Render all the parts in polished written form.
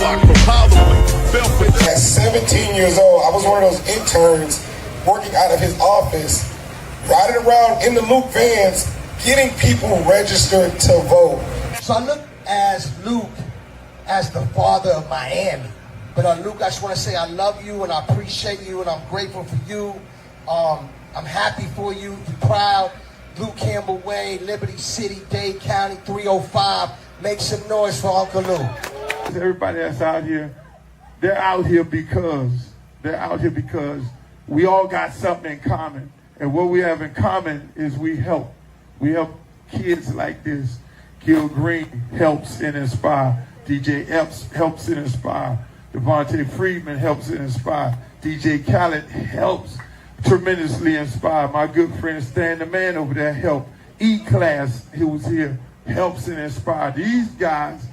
block from Holloway. At 17 years old, I was one of those interns working out of his office, riding around in the Luke vans, getting people registered to vote. So I look as Luke as the father of Miami. But Luke, I just want to say I love you and I appreciate you and I'm grateful for you. I'm happy for you. You're proud. Luke Campbell Way, Liberty City, Dade County, 305. Make some noise for Uncle Luke. Everybody that's out here, they're out here because we all got something in common. And what we have in common is we help. We help kids like this. Gil Green helps and inspire. DJ Epps helps and inspire. Devontae Freeman helps and inspire. DJ Khaled helps tremendously inspire. My good friend Stan the Man over there helped. E-Class, who was here, helps and inspire. These guys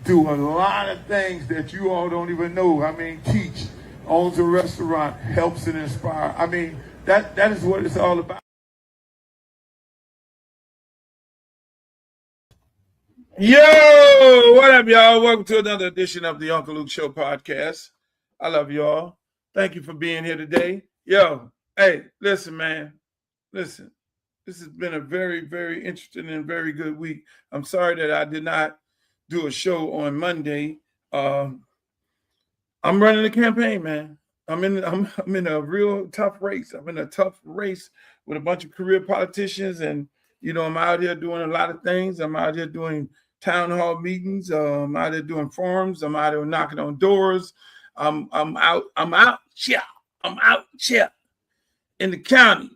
do a lot of things that you all don't even know. I mean, teach, owns a restaurant, helps and inspire. I mean, that is what it's all about. Yo, what up, y'all? Welcome to another edition of the Uncle Luke Show podcast. I love y'all. Thank you for being here today. Yo, hey, listen, man. Listen, this has been a very, very interesting and very good week. I'm sorry that I did not do a show on Monday. I'm running a campaign, man. I'm in a real tough race. I'm in a tough race with a bunch of career politicians, and you know, I'm out here doing a lot of things. I'm out here doing town hall meetings. I'm out here doing forums. I'm out here knocking on doors. I'm out here in the county,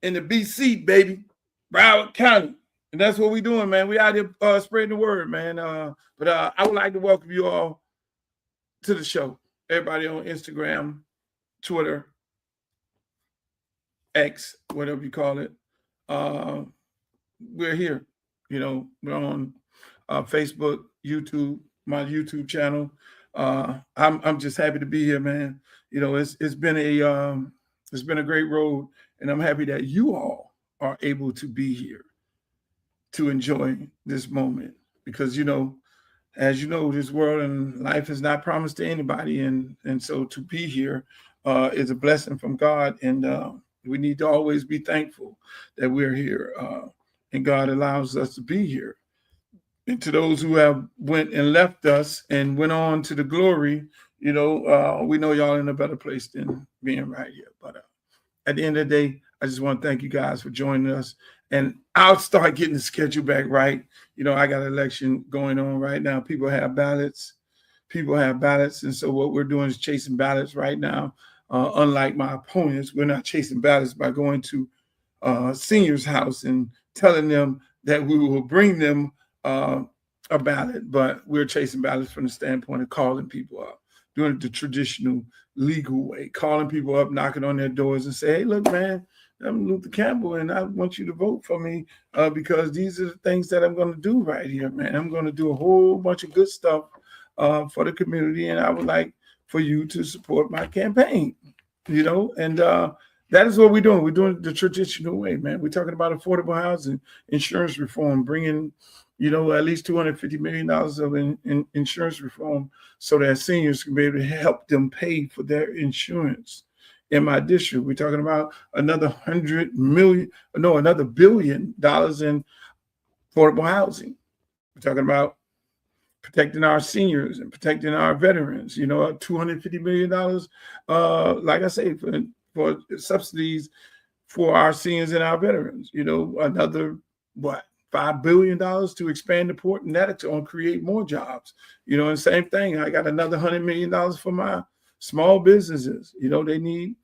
in the BC, baby, Broward County. And that's what we're doing, man. We out here spreading the word, man. But I would like to welcome you all to the show. Everybody on Instagram, Twitter, X, whatever you call it. We're here. You know, we're on Facebook, YouTube, my YouTube channel. I'm just happy to be here, man. You know, it's been a great road, and I'm happy that you all are able to be here to enjoy this moment, because you know, as you know, this world and life is not promised to anybody, and so to be here is a blessing from God, and we need to always be thankful that we're here, and God allows us to be here. And to those who have went and left us and went on to the glory, you know, we know y'all in a better place than being right here. But at the end of the day, I just want to thank you guys for joining us. And I'll start getting the schedule back right. You know, I got an election going on right now. People have ballots. And so what we're doing is chasing ballots right now. Unlike my opponents, we're not chasing ballots by going to seniors' house and telling them that we will bring them a ballot, but we're chasing ballots from the standpoint of calling people up, doing it the traditional, legal way, calling people up, knocking on their doors and say, hey, look, man, I'm Luther Campbell, and I want you to vote for me because these are the things that I'm going to do right here, man. I'm going to do a whole bunch of good stuff for the community, and I would like for you to support my campaign, you know, and that is what we're doing. We're doing it the traditional way, man. We're talking about affordable housing, insurance reform, bringing, you know, at least $250 million of insurance reform so that seniors can be able to help them pay for their insurance. In my district, we're talking about another $1 billion in affordable housing. We're talking about protecting our seniors and protecting our veterans, you know, $250 million, like I say, for subsidies for our seniors and our veterans, you know, another, $5 billion to expand the port, and that's going to create more jobs, you know, and same thing. I got another $100 million for my small businesses. You know, they need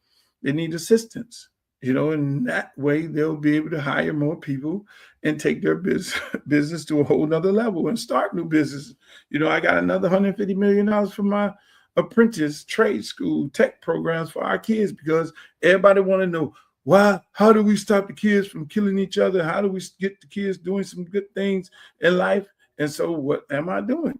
assistance, you know, and that way they'll be able to hire more people and take their business to a whole nother level and start new businesses. You know, I got another $150 million for my apprentice trade school tech programs for our kids, because everybody want to know, why? How do we stop the kids from killing each other? How do we get the kids doing some good things in life? And so what am I doing?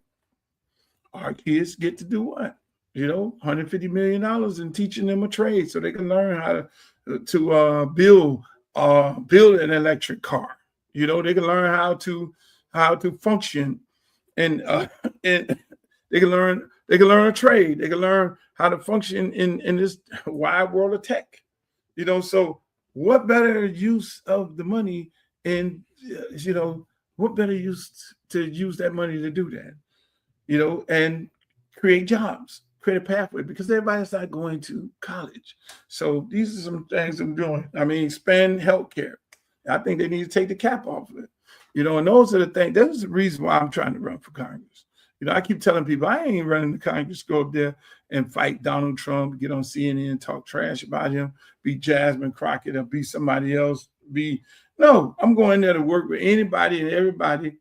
Our kids get to do what? You know, $150 million in teaching them a trade so they can learn how to build an electric car. You know, they can learn how to function in They can learn a trade. They can learn how to function in this wide world of tech. You know, so what better use of the money, and you know, what better use to use that money to do that? You know, and create jobs, create a pathway, because everybody's not going to college. So these are some things I'm doing. I mean, expand healthcare. I think they need to take the cap off of it. You know, and those are the things. That's the reason why I'm trying to run for Congress. You know, I keep telling people I ain't running the Congress, go up there and fight Donald Trump, get on CNN, talk trash about him, be Jasmine Crockett or be somebody else. No, I'm going there to work with anybody and everybody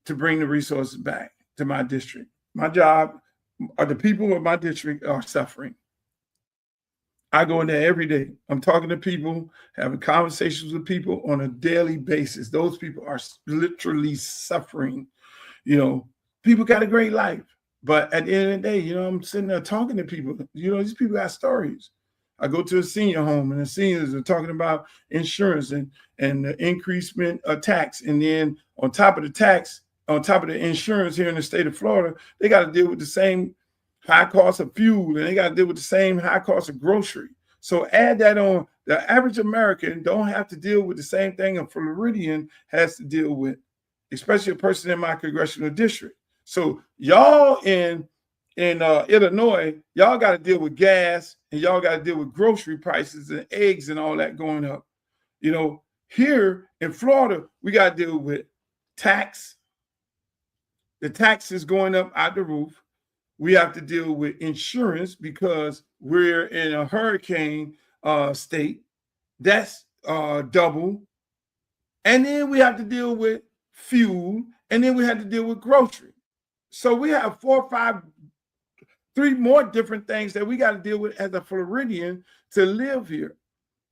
to bring the resources back to my district. My job, or the people of my district are suffering. I go in there every day. I'm talking to people, having conversations with people on a daily basis. Those people are literally suffering. You know, people got a great life, but at the end of the day, you know, I'm sitting there talking to people. You know, these people got stories. I go to a senior home and the seniors are talking about insurance and the increasement of tax. And then on top of the tax, on top of the insurance here in the state of Florida, they got to deal with the same high cost of fuel, and they got to deal with the same high cost of grocery. So add that on. The average American don't have to deal with the same thing a Floridian has to deal with, especially a person in my congressional district. So y'all in Illinois, y'all got to deal with gas, and y'all got to deal with grocery prices and eggs and all that going up. You know, here in Florida, we got to deal with tax. The tax is going up out the roof. We have to deal with insurance because we're in a hurricane state. That's double. And then we have to deal with fuel. And then we have to deal with grocery. So we have 3 more different things that we got to deal with as a Floridian to live here.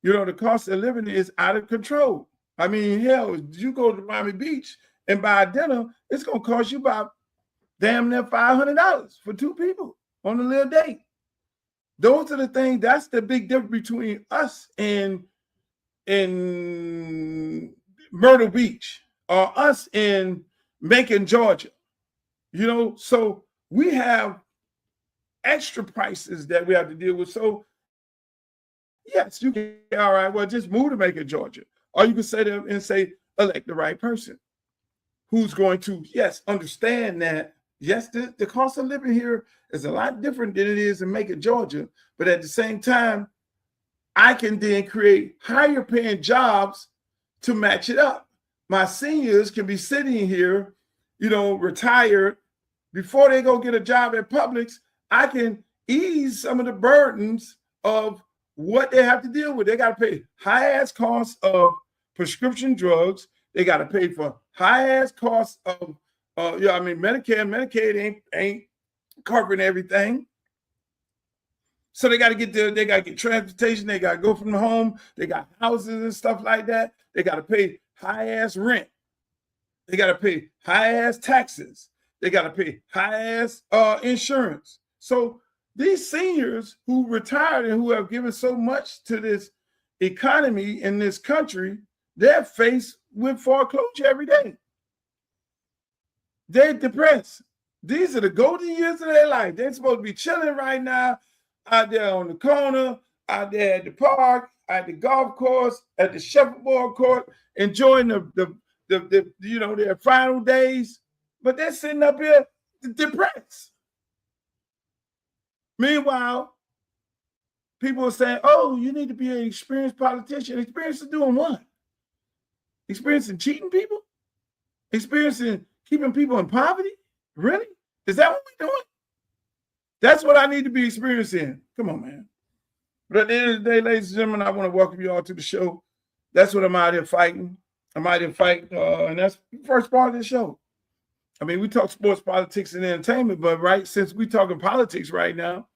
You know, the cost of living is out of control. I mean, hell, you go to Miami Beach and buy a dinner, it's going to cost you about damn near $500 for 2 people on a little date. Those are the things. That's the big difference between us and in Myrtle Beach or us in Macon, Georgia. You know, so we have extra prices that we have to deal with. So yes, you can, all right, well, just move to Macon, Georgia. Or you can say them and say, elect the right person who's going to, yes, understand that, yes, the cost of living here is a lot different than it is in Macon, Georgia. But at the same time, I can then create higher paying jobs to match it up. My seniors can be sitting here, you know, retired. Before they go get a job at Publix, I can ease some of the burdens of what they have to deal with. They got to pay high-ass costs of prescription drugs. They got to pay for high-ass costs of, Medicare and Medicaid ain't covering everything. So they got to get transportation. They got to go from the home. They got houses and stuff like that. They got to pay high-ass rent. They got to pay high-ass taxes. They got to pay high-ass insurance. So these seniors who retired and who have given so much to this economy in this country, they're faced with foreclosure every day. They're depressed. These are the golden years of their life. They're supposed to be chilling right now out there on the corner, out there at the park, at the golf course, at the shuffleboard court, enjoying the their final days. But they're sitting up here depressed. Meanwhile, people are saying, oh, you need to be an experienced politician. Experienced in doing what? Experienced in cheating people? Experienced in keeping people in poverty? Really? Is that what we're doing? That's what I need to be experienced in. Come on, man. But at the end of the day, ladies and gentlemen, I want to welcome you all to the show. That's what I'm out here fighting. I'm out here fighting, and that's the first part of the show. I mean, we talk sports, politics, and entertainment, but right, since we're talking politics right now,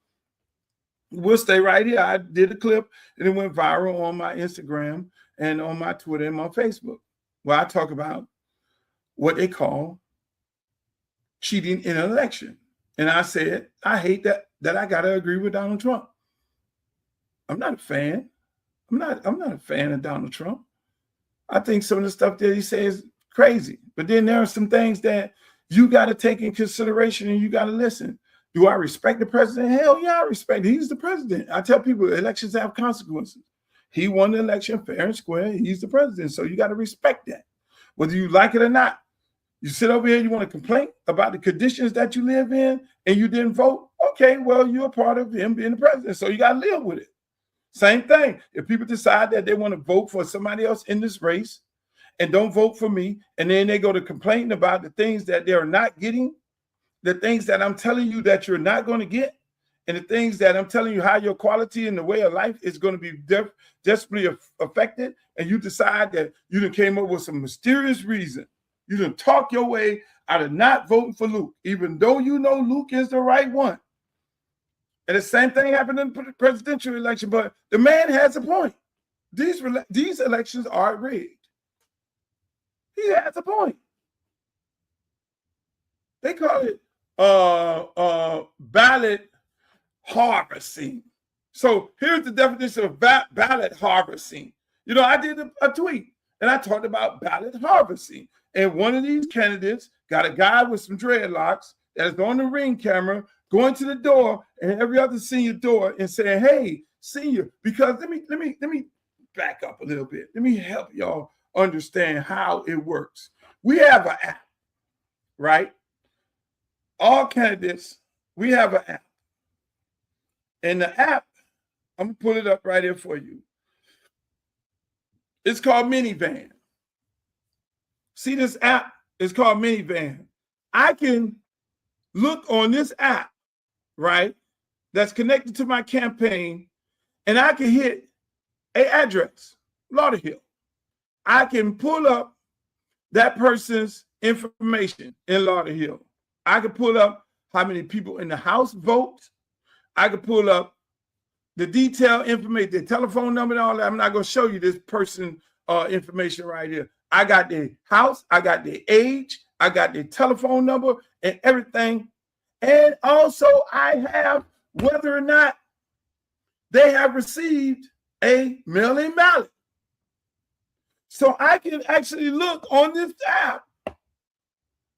we'll stay right here. I did a clip, and it went viral on my Instagram and on my Twitter and my Facebook, where I talk about what they call cheating in an election. And I said, I hate that I got to agree with Donald Trump. I'm not a fan. I'm not a fan of Donald Trump. I think some of the stuff that he says is crazy. But then there are some things that you got to take in consideration and you got to listen. Do I respect the president? Hell yeah, I respect him. He's the president. I tell people elections have consequences. He won the election fair and square. He's the president. So you got to respect that. Whether you like it or not. You sit over here, you want to complain about the conditions that you live in and you didn't vote? Okay, well, you're a part of him being the president. So you got to live with it. Same thing. If people decide that they want to vote for somebody else in this race and don't vote for me, and then they go to complain about the things that they're not getting, the things that I'm telling you that you're not going to get, and the things that I'm telling you how your quality and the way of life is going to be desperately affected, and you decide that you done came up with some mysterious reason. You done talk your way out of not voting for Luke, even though you know Luke is the right one. And the same thing happened in the presidential election, but the man has a point. These elections are rigged. He has a point. They call it ballot harvesting. So here's the definition of ballot harvesting. You know, I did a tweet and I talked about ballot harvesting. And one of these candidates got a guy with some dreadlocks that is on the Ring camera going to the door and every other senior door and saying, hey, senior, because let me back up a little bit. Let me help y'all understand how it works. We have an app, right? All candidates, we have an app. And the app, I'm going to pull it up right here for you. It's called Minivan. See this app? It's called Minivan. I can look on this app, right, that's connected to my campaign, and I can hit an address, Lauderhill. I can pull up that person's information in Lauderhill. I can pull up how many people in the House vote. I can pull up the detailed information, the telephone number and all that. I'm not going to show you this person information right here. I got the house, I got the age, I got the telephone number and everything. And also I have whether or not they have received a mail-in ballot. So I can actually look on this app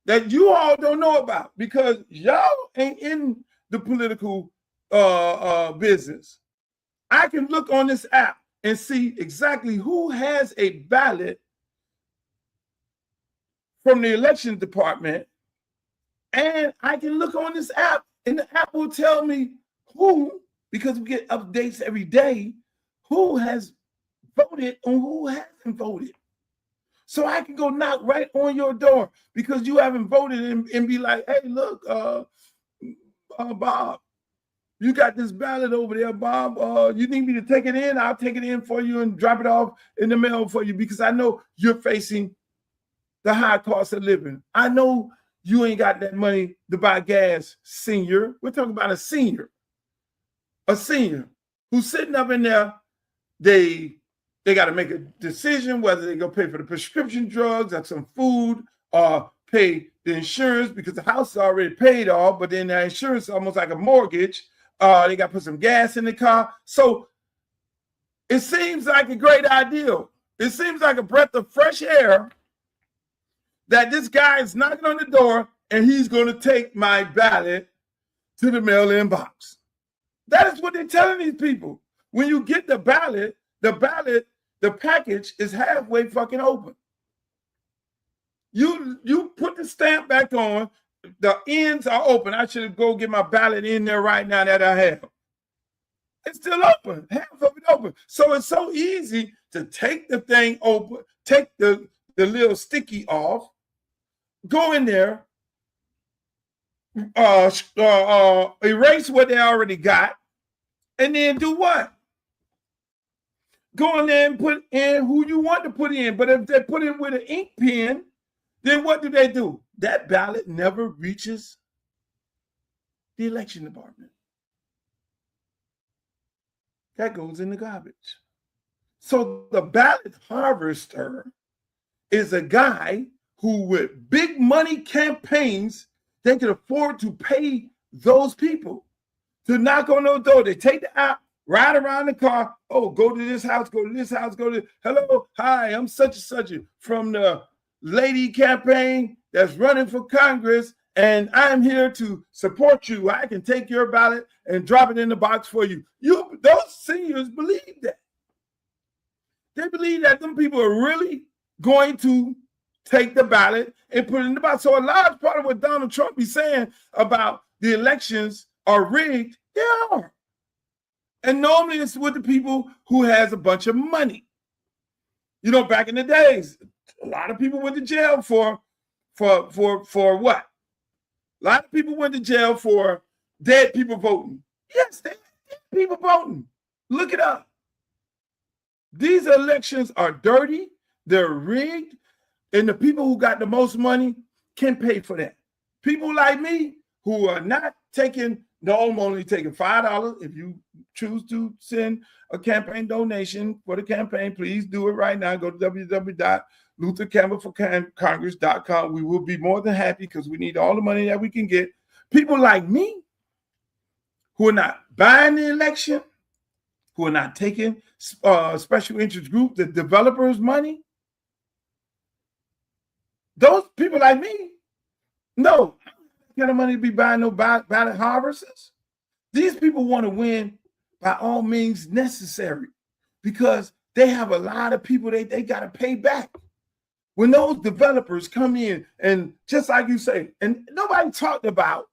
that you all don't know about because y'all ain't in the political business. I can look on this app and see exactly who has a ballot from the election department, and I can look on this app, and the app will tell me who, because we get updates every day, who has voted and who hasn't voted. So I can go knock right on your door because you haven't voted and be like, hey, look, Bob, you got this ballot over there, Bob. You need me to take it in? I'll take it in for you and drop it off in the mail for you because I know you're facing the high cost of living. I know you ain't got that money to buy gas, senior. We're talking about a senior who's sitting up in there. They got to make a decision whether they're going to pay for the prescription drugs or some food or pay the insurance because the house is already paid off, but then the insurance is almost like a mortgage. They got to put some gas in the car. So it seems like a great idea. It seems like a breath of fresh air that this guy is knocking on the door and he's going to take my ballot to the mail-in box. That is what they're telling these people. When you get the ballot, the package is halfway fucking open. You put the stamp back on, the ends are open. I should go get my ballot in there right now that I have. It's still open, half of it open. So it's so easy to take the thing open, take the little sticky off, go in there, erase what they already got, and then do what? Go in there and put in who you want to put in. But if they put in with an ink pen, then what do? That ballot never reaches the election department. That goes in the garbage. So the ballot harvester is a guy who, with big money campaigns, they can afford to pay those people to knock on those doors. They take the app, ride around the car. Oh, go to this house, go to this house, go to, hello, hi, I'm such and such from the lady campaign that's running for Congress, and I'm here to support you. I can take your ballot and drop it in the box for you. Those seniors believe that. They believe that them people are really going to take the ballot and put it in the box. So a large part of what Donald Trump is saying about the elections are rigged, they are. And normally it's with the people who has a bunch of money. You know, back in the days, a lot of people went to jail for what? A lot of people went to jail for dead people voting. Yes, dead people voting. Look it up. These elections are dirty, they're rigged, and the people who got the most money can pay for that. People like me who are not taking, no, I'm only taking $5. If you choose to send a campaign donation for the campaign, please do it right now. Go to www.luthercampbellforcongress.com. We will be more than happy because we need all the money that we can get. People like me who are not buying the election, who are not taking special interest group, the developers' money, those people like me, no, I don't got the money to be buying no ballot harvesters. These people want to win by all means necessary because they have a lot of people they got to pay back. When those developers come in and just like you say, and nobody talked about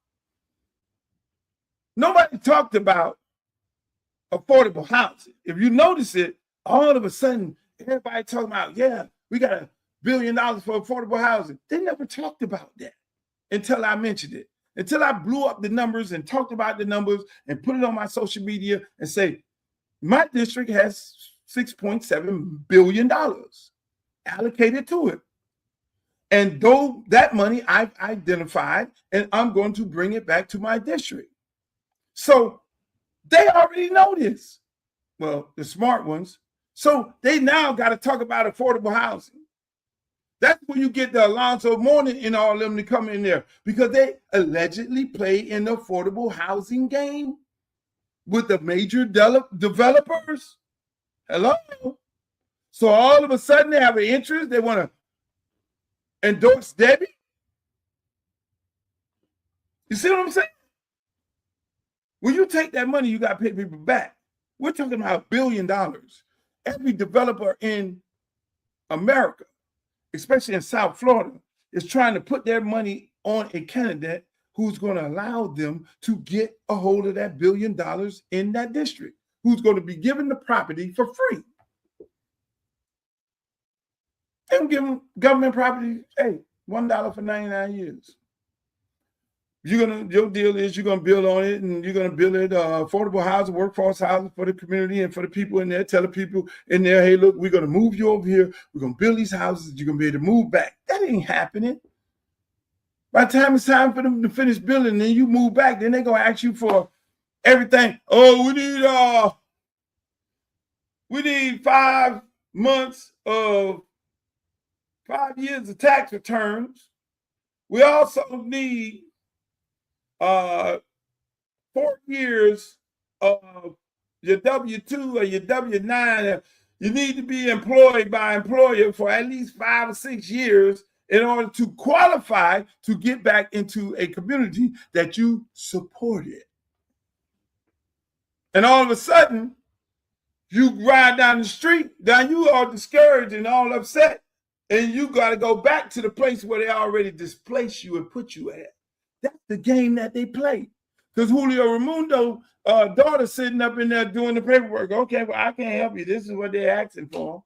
affordable housing. If you notice it, all of a sudden, everybody talking about, yeah, we got $1 billion for affordable housing. They never talked about that until I mentioned it. Until I blew up the numbers and talked about the numbers and put it on my social media and say, my district has $6.7 billion allocated to it. And though that money I've identified, and I'm going to bring it back to my district. So they already know this. Well, the smart ones. So they now got to talk about affordable housing. That's when you get the Alonzo Mourning and all of them to come in there because they allegedly play in the affordable housing game with the major developers. Hello? So all of a sudden they have an interest. They want to endorse Debbie. You see what I'm saying? When you take that money, you got to pay people back. We're talking about $1 billion. Every developer in America, especially in South Florida, is trying to put their money on a candidate who's going to allow them to get a hold of that $1 billion in that district, who's going to be given the property for free. They don't give them government property, hey, $1 for 99 years. Your deal is you're gonna build on it, and you're gonna build it affordable housing, workforce housing for the community and for the people in there. Tell the people in there, hey, look, we're gonna move you over here. We're gonna build these houses. You're gonna be able to move back. That ain't happening. By the time it's time for them to finish building, then you move back. Then they're gonna ask you for everything. Oh, we need 5 months of 5 years of tax returns. We also need 4 years of your W-2 or your W-9. You need to be employed by employer for at least 5 or 6 years in order to qualify to get back into a community that you supported. And all of a sudden, you ride down the street, now you are discouraged and all upset, and you got to go back to the place where they already displaced you and put you at. That's the game that they play. Because Julio Raimundo daughter sitting up in there doing the paperwork. Okay, well, I can't help you. This is what they're asking for.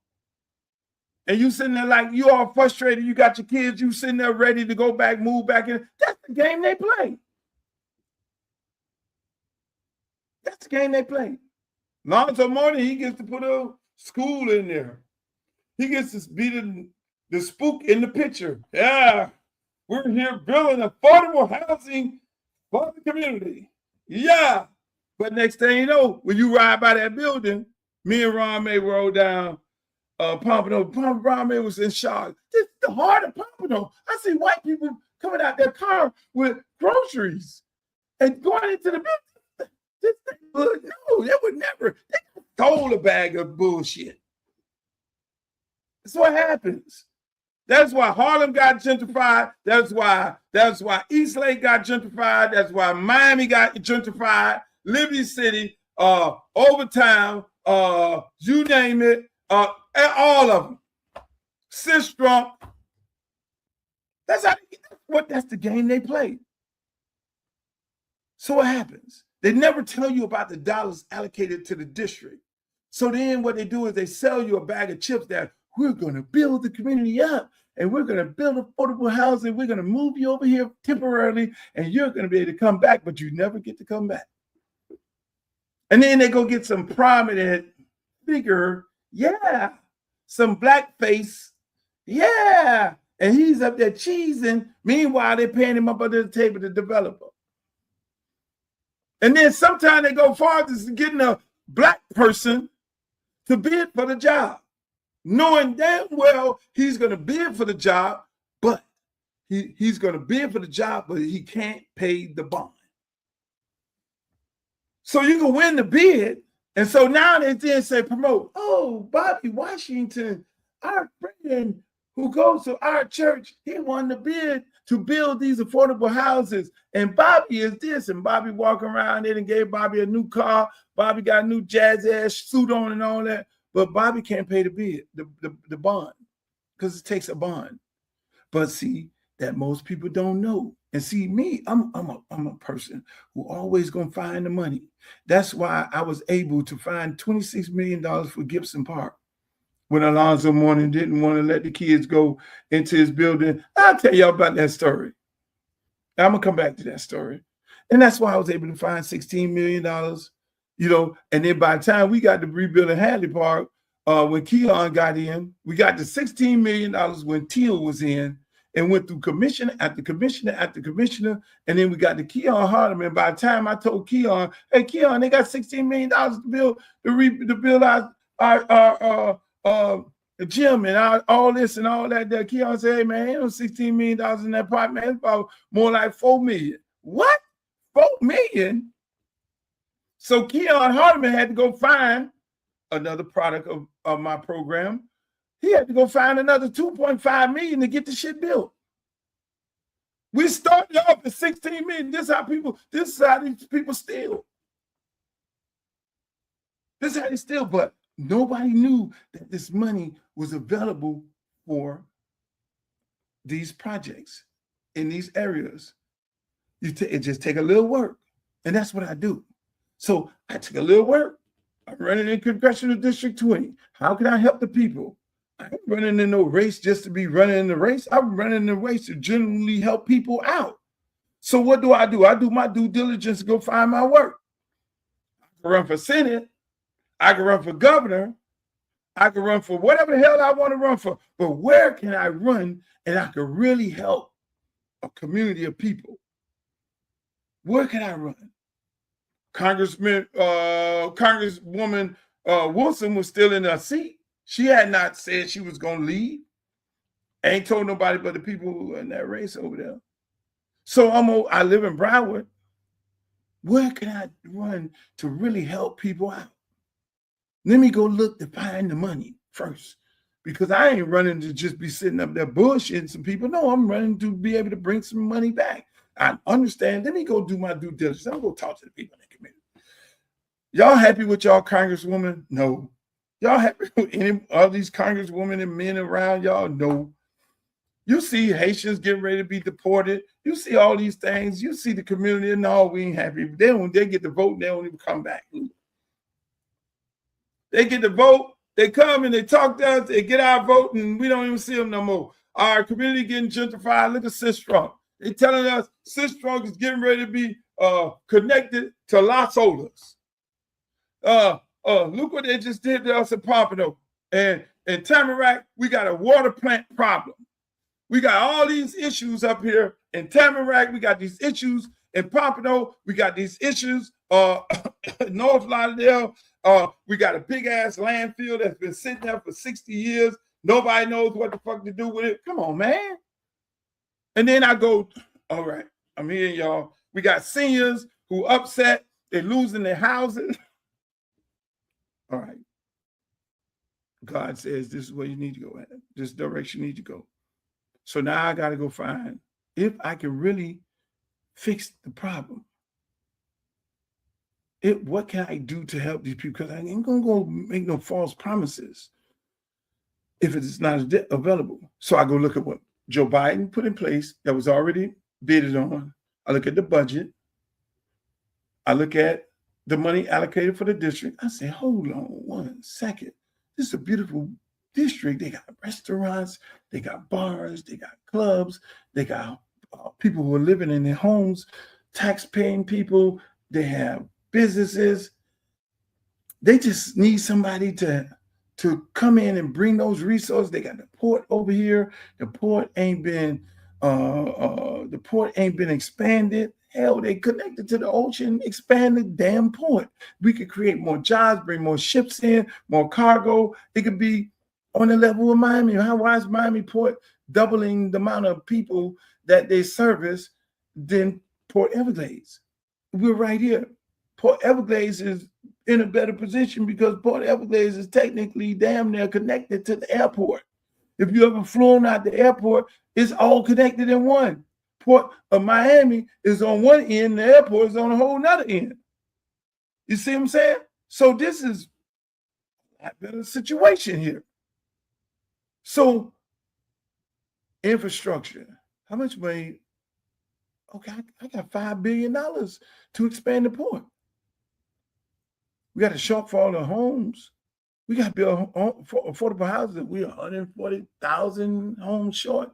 And you sitting there like you all frustrated. You got your kids. You sitting there ready to go back, move back in. That's the game they play. That's the game they play. Alonzo Mourning, he gets to put a school in there. He gets to be the spook in the picture. Yeah. We're here building affordable housing for the community. Yeah. But next thing you know, when you ride by that building, me and Ron May rode down Pompano. Ron May was in shock. This is the heart of Pompano. I see white people coming out their car with groceries and going into the building. This neighborhood, no, they would never. They stole a bag of bullshit. That's what happens. That's why Harlem got gentrified. That's why East Lake got gentrified. That's why Miami got gentrified. Liberty City, Overtown, you name it, all of them. Sistrunk. That's the game they play. So what happens? They never tell you about the dollars allocated to the district. So then what they do is they sell you a bag of chips that we're going to build the community up and we're going to build affordable housing. We're going to move you over here temporarily and you're going to be able to come back, but you never get to come back. And then they go get some prominent figure, yeah, some blackface, yeah, and he's up there cheesing. Meanwhile, they're paying him up under the table, the developer. And then sometimes they go farther to getting a black person to bid for the job, knowing damn well he's going to bid for the job, but he's going to bid for the job, but he can't pay the bond. So you can win the bid. And so now they then say, promote, oh, Bobby Washington, our friend who goes to our church, he won the bid to build these affordable houses. And Bobby is this. And Bobby walking around there and gave Bobby a new car. Bobby got a new jazz-ass suit on and all that. But Bobby can't pay the bid, the bond, because it takes a bond. But see, that most people don't know. And see, me, I'm a person who always gonna find the money. That's why I was able to find $26 million for Gibson Park when Alonzo Mourning didn't want to let the kids go into his building. I'll tell y'all about that story. I'm gonna come back to that story. And that's why I was able to find $16 million, and then by the time we got to rebuilding Hadley Park, when Keyshawn got in, we got to $16 million when Teal was in, and went through commissioner after commissioner after commissioner, and then we got to Keyshawn Hardeman. By the time I told Keyshawn, hey Keyshawn, they got $16 million to build our gym and all this and all that. Keyshawn said, hey man, ain't no $16 million in that pot, man. It's about more like $4 million. What? $4 million? So Keyshawn Hardeman had to go find another product of my program. He had to go find another $2.5 million to get the shit built. We started off at $16 million. This is how these people steal. This is how they steal, but nobody knew that this money was available for these projects in these areas. It just take a little work, and that's what I do. So I took a little work. I'm running in Congressional District 20. How can I help the people? I ain't running in no race just to be running in the race. I'm running in the race to genuinely help people out. So what do? I do my due diligence to go find my work. I can run for Senate. I can run for governor. I can run for whatever the hell I want to run for. But where can I run and I can really help a community of people? Where can I run? Congresswoman Wilson was still in her seat. She had not said she was going to leave. Ain't told nobody but the people who were in that race over there. So I live in Broward. Where can I run to really help people out? Let me go look to find the money first, because I ain't running to just be sitting up there bullshitting some people. No, I'm running to be able to bring some money back. I understand. Let me go do my due diligence. I'm going to talk to the people in the community. Y'all happy with y'all congresswoman? No. Y'all happy with any of these congresswomen and men around y'all? No. You see Haitians getting ready to be deported. You see all these things. You see the community. No, we ain't happy. They get the vote, they don't even come back. They get the vote, they come and they talk to us, they get our vote, and we don't even see them no more. Our community getting gentrified. Look at Sistrunk. They telling us Sistrunk is getting ready to be connected to Las Olas. Look what they just did to us in Pompano. And in Tamarack, we got a water plant problem. We got all these issues up here in Tamarack. We got these issues in Pompano. We got these issues North Lauderdale. We got a big ass landfill that's been sitting there for 60 years. Nobody knows what the fuck to do with it. Come on, man. And then I go, all right, I'm here, y'all. We got seniors who upset. They're losing their houses. All right. God says this is where you need to go at. This direction you need to go. So now I got to go find if I can really fix the problem. What can I do to help these people? Because I ain't going to go make no false promises if it's not available. So I go look at what Joe Biden put in place that was already bidded on. I look at the budget. I look at the money allocated for the district. I say, hold on 1 second. This is a beautiful district. They got restaurants, they got bars, they got clubs, they got people who are living in their homes, tax-paying people. They have businesses. They just need somebody to come in and bring those resources. They got the port over here. The port ain't been expanded. Hell, they connected to the ocean, expand the damn port. We could create more jobs, bring more ships in, more cargo. It could be on the level of Miami. Why is Miami Port doubling the amount of people that they service than Port Everglades? We're right here. Port Everglades is in a better position because Port Everglades is technically damn near connected to the airport. If you ever flown out the airport, it's all connected in one. Port of Miami is on one end, the airport is on a whole nother end. You see what I'm saying? So this is a better situation here. So infrastructure, how much money? Okay, I got $5 billion to expand the port. We got a shortfall of homes. We got to build affordable housing. We're 140,000 homes short.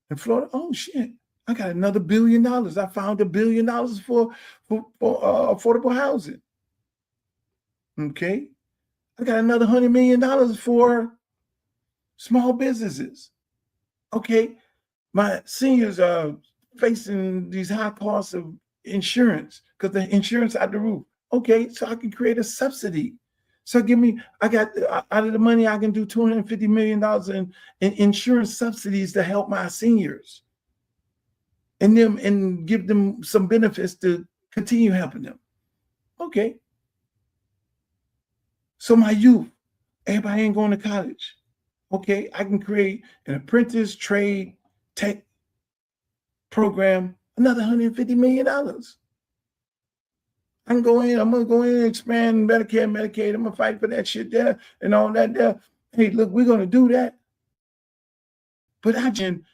In Florida, oh shit, I got another $1 billion. I found $1 billion for affordable housing. Okay, I got another $100 million for small businesses. Okay, my seniors are facing these high costs of insurance because the insurance out the roof. Okay, so I can create a subsidy. So I got out of the money, I can do $250 million in insurance subsidies to help my seniors and give them some benefits to continue helping them. Okay. So my youth, everybody ain't going to college. Okay, I can create an apprentice trade tech program, another $150 million. I'm going to go in and expand Medicare, Medicaid. I'm going to fight for that shit there and all that there. Hey, look, we're going to do that. But I can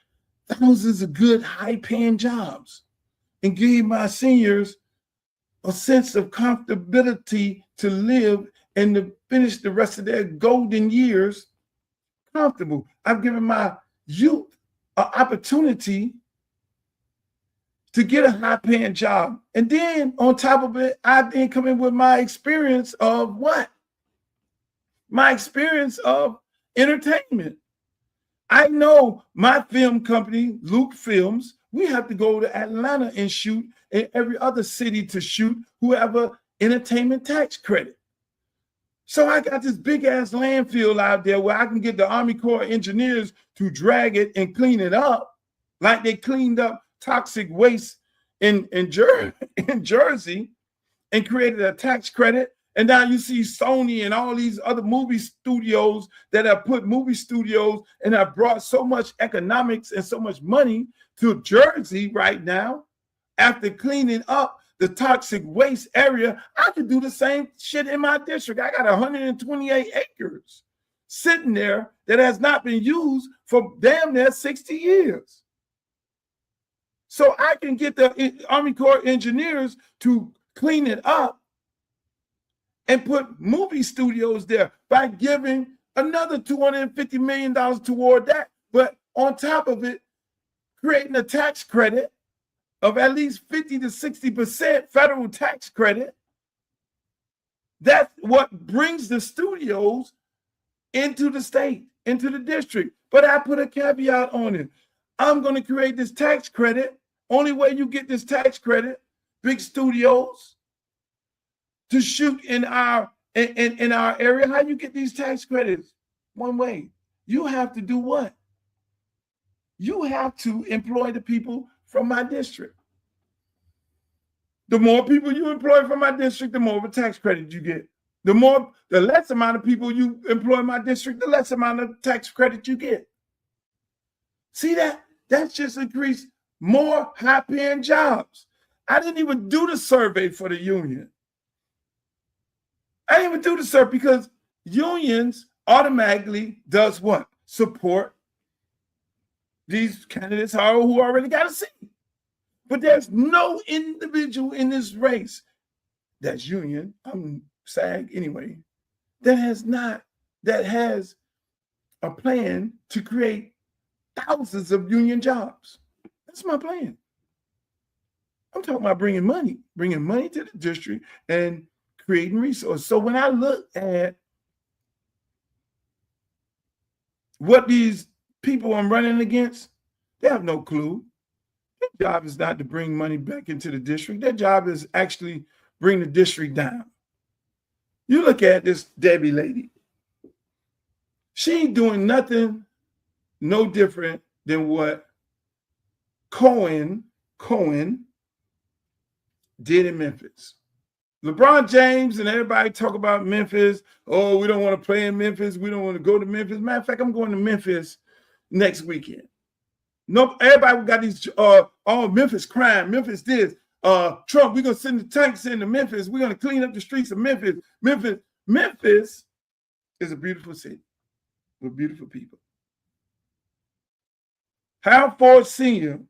thousands of good, high-paying jobs and give my seniors a sense of comfortability to live and to finish the rest of their golden years comfortable. I've given my youth an opportunity to get a high-paying job. And then on top of it, I then come in with my experience of what? My experience of entertainment. I know my film company, Luke Films, we have to go to Atlanta and shoot, and every other city to shoot whoever entertainment tax credit. So I got this big-ass landfill out there where I can get the Army Corps of Engineers to drag it and clean it up like they cleaned up toxic waste in Jersey and created a tax credit. And now you see Sony and all these other movie studios that have put movie studios and have brought so much economics and so much money to Jersey right now. After cleaning up the toxic waste area, I could do the same shit in my district. I got 128 acres sitting there that has not been used for damn near 60 years. So I can get the Army Corps engineers to clean it up and put movie studios there by giving another $250 million toward that. But on top of it, creating a tax credit of at least 50 to 60% federal tax credit. That's what brings the studios into the state, into the district. But I put a caveat on it. I'm going to create this tax credit. Only way you get this tax credit, big studios, to shoot in our area. How you get these tax credits? One way. You have to do what? You have to employ the people from my district. The more people you employ from my district, the more of a tax credit you get. The less amount of people you employ in my district, the less amount of tax credit you get. See that? That's just increased more high-paying jobs. I didn't even do the survey for the union. I didn't even do the survey because unions automatically does what? Support these candidates who already got a seat. But there's no individual in this race that's union, I'm SAG anyway, that has a plan to create thousands of union jobs. That's my plan. I'm talking about bringing money to the district and creating resources. So when I look at what these people I'm running against, they have no clue. Their job is not to bring money back into the district. Their job is actually bring the district down. You look at this Debbie lady. She ain't doing nothing no different than what Cohen did in Memphis. LeBron James and everybody talk about Memphis. Oh, we don't want to play in Memphis. We don't want to go to Memphis. Matter of fact, I'm going to Memphis next weekend. No, everybody got these, Memphis crime, Memphis this. Trump, we're going to send the tanks into Memphis. We're going to clean up the streets of Memphis. Memphis is a beautiful city with beautiful people. Harold Ford Sr.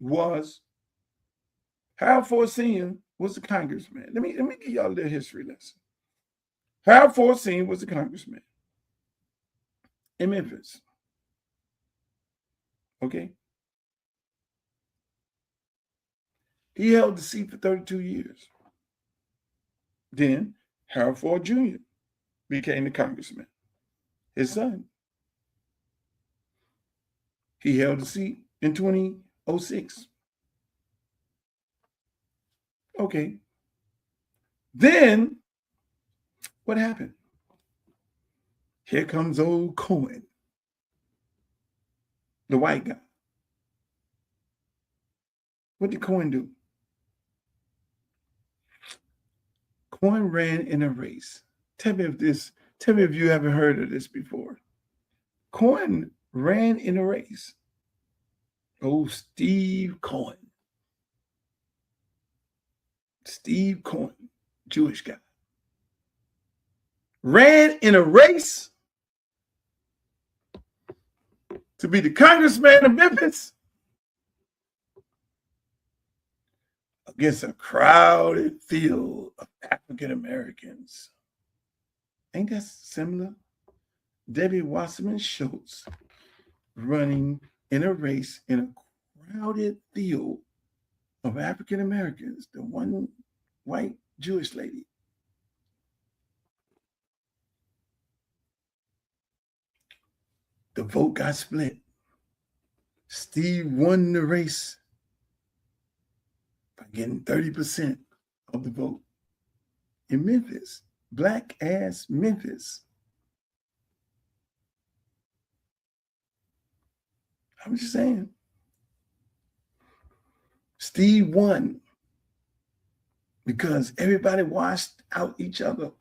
was a congressman. Let me give y'all a little history lesson. Harold Ford Sr. was a congressman in Memphis. Okay. He held the seat for 32 years. Then Harold Ford Jr. became the congressman. His son. He held the seat in 2006. Okay. Then what happened? Here comes old Cohen, the white guy. What did Cohen do? Cohen ran in a race. Tell me if you haven't heard of this before. Cohen ran in a race. Oh, Steve Cohen. Steve Cohen, Jewish guy. Ran in a race to be the congressman of Memphis against a crowded field of African Americans. Ain't that similar? Debbie Wasserman Schultz running in a race in a crowded field of African Americans, the one white Jewish lady. The vote got split. Steve won the race by getting 30% of the vote in Memphis, black ass Memphis. I'm just saying. Steve won because everybody washed out each other.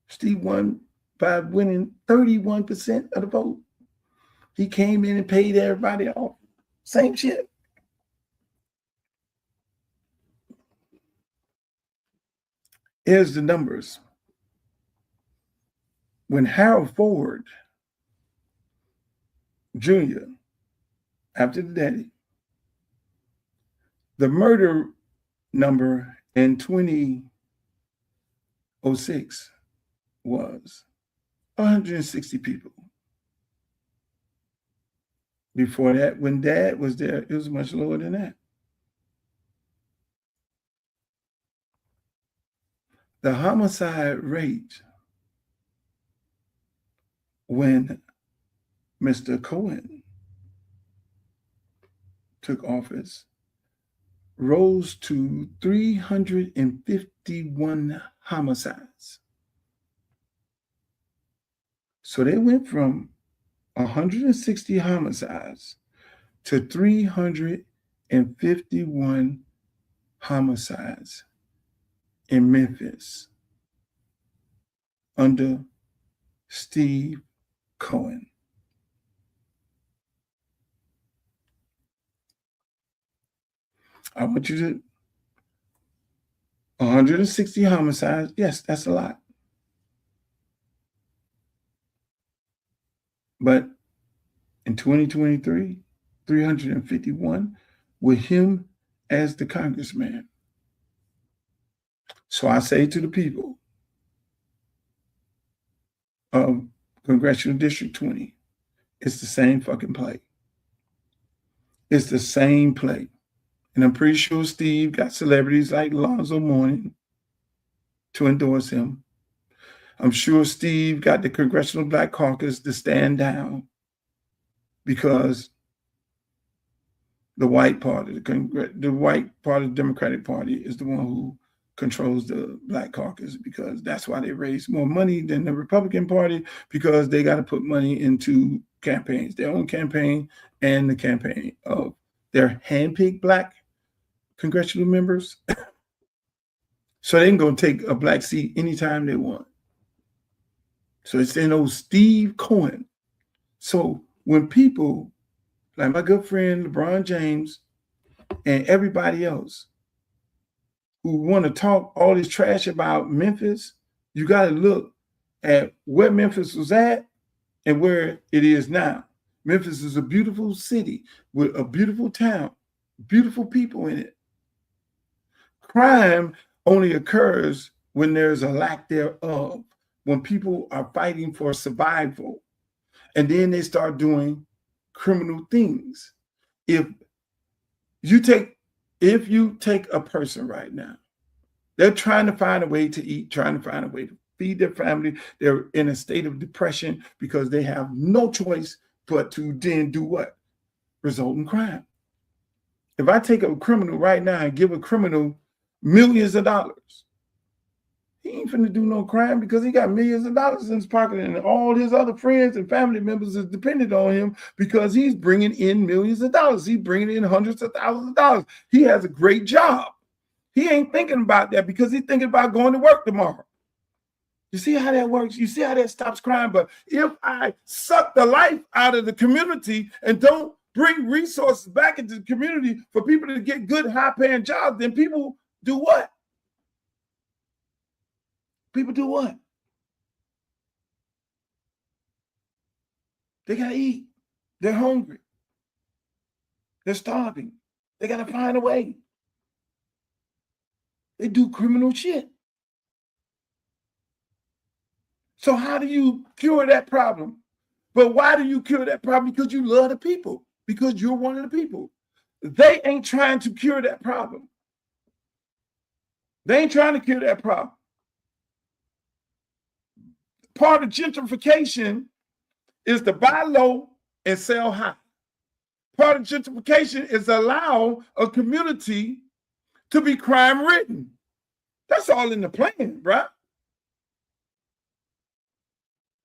Steve won by winning 31% of the vote. He came in and paid everybody off. Same shit. Here's the numbers. When Harold Ford Jr., after the daddy, the murder number in 2006 was 160 people. Before that, when Dad was there, it was much lower than that. The homicide rate when Mr. Cohen took office rose to 351 homicides. So they went from 160 homicides to 351 homicides in Memphis under Steve Cohen. I want you to 160 homicides. Yes, that's a lot. But in 2023, 351 with him as the congressman. So I say to the people of Congressional District 20, it's the same fucking play. It's the same play. And I'm pretty sure Steve got celebrities like Alonzo Mourning to endorse him. I'm sure Steve got the Congressional Black Caucus to stand down because the white part of the Democratic Party is the one who controls the Black Caucus, because that's why they raise more money than the Republican Party, because they got to put money into campaigns, their own campaign and the campaign of their handpicked Black congressional members. So they can go take a Black seat anytime they want. So it's in old Steve Cohen. So when people like my good friend LeBron James and everybody else who want to talk all this trash about Memphis, you got to look at where Memphis was at and where it is now. Memphis is a beautiful city with a beautiful town, beautiful people in it. Crime only occurs when there's a lack thereof, when people are fighting for survival, and then they start doing criminal things. If you take a person right now, they're trying to find a way to eat, trying to find a way to feed their family. They're in a state of depression because they have no choice but to then do what? Result in crime. If I take a criminal right now and give a criminal millions of dollars, he ain't finna do no crime because he got millions of dollars in his pocket, and all his other friends and family members is dependent on him because he's bringing in millions of dollars. He's bringing in hundreds of thousands of dollars. He has a great job. He ain't thinking about that because he's thinking about going to work tomorrow. You see how that works? You see how that stops crime? But if I suck the life out of the community and don't bring resources back into the community for people to get good, high-paying jobs, then people do what? People do what? They got to eat. They're hungry. They're starving. They got to find a way. They do criminal shit. So how do you cure that problem? But why do you cure that problem? Because you love the people. Because you're one of the people. They ain't trying to cure that problem. They ain't trying to cure that problem. Part of gentrification is to buy low and sell high. Part of gentrification is allow a community to be crime-ridden. That's all in the plan, right?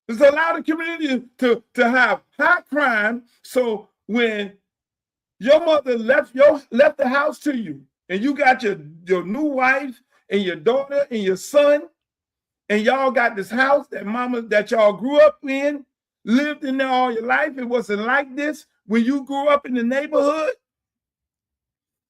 It's allow the community to have high crime, so when your mother left the house to you, and you got your new wife and your daughter and your son, and y'all got this house that y'all grew up in, lived in there all your life. It wasn't like this when you grew up in the neighborhood.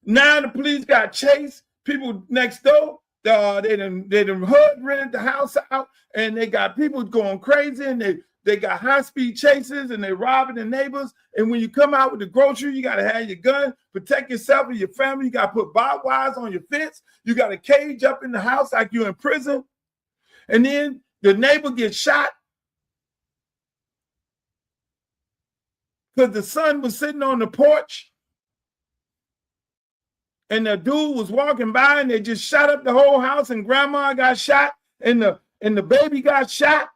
Now the police got chased. People next door, they done rented the house out, and they got people going crazy, and they got high-speed chases, and they robbing the neighbors. And when you come out with the grocery, you got to have your gun, protect yourself and your family. You got to put barbed wires on your fence. You got a cage up in the house like you're in prison. And then the neighbor gets shot because the son was sitting on the porch and the dude was walking by, and they just shot up the whole house, and grandma got shot, and the baby got shot.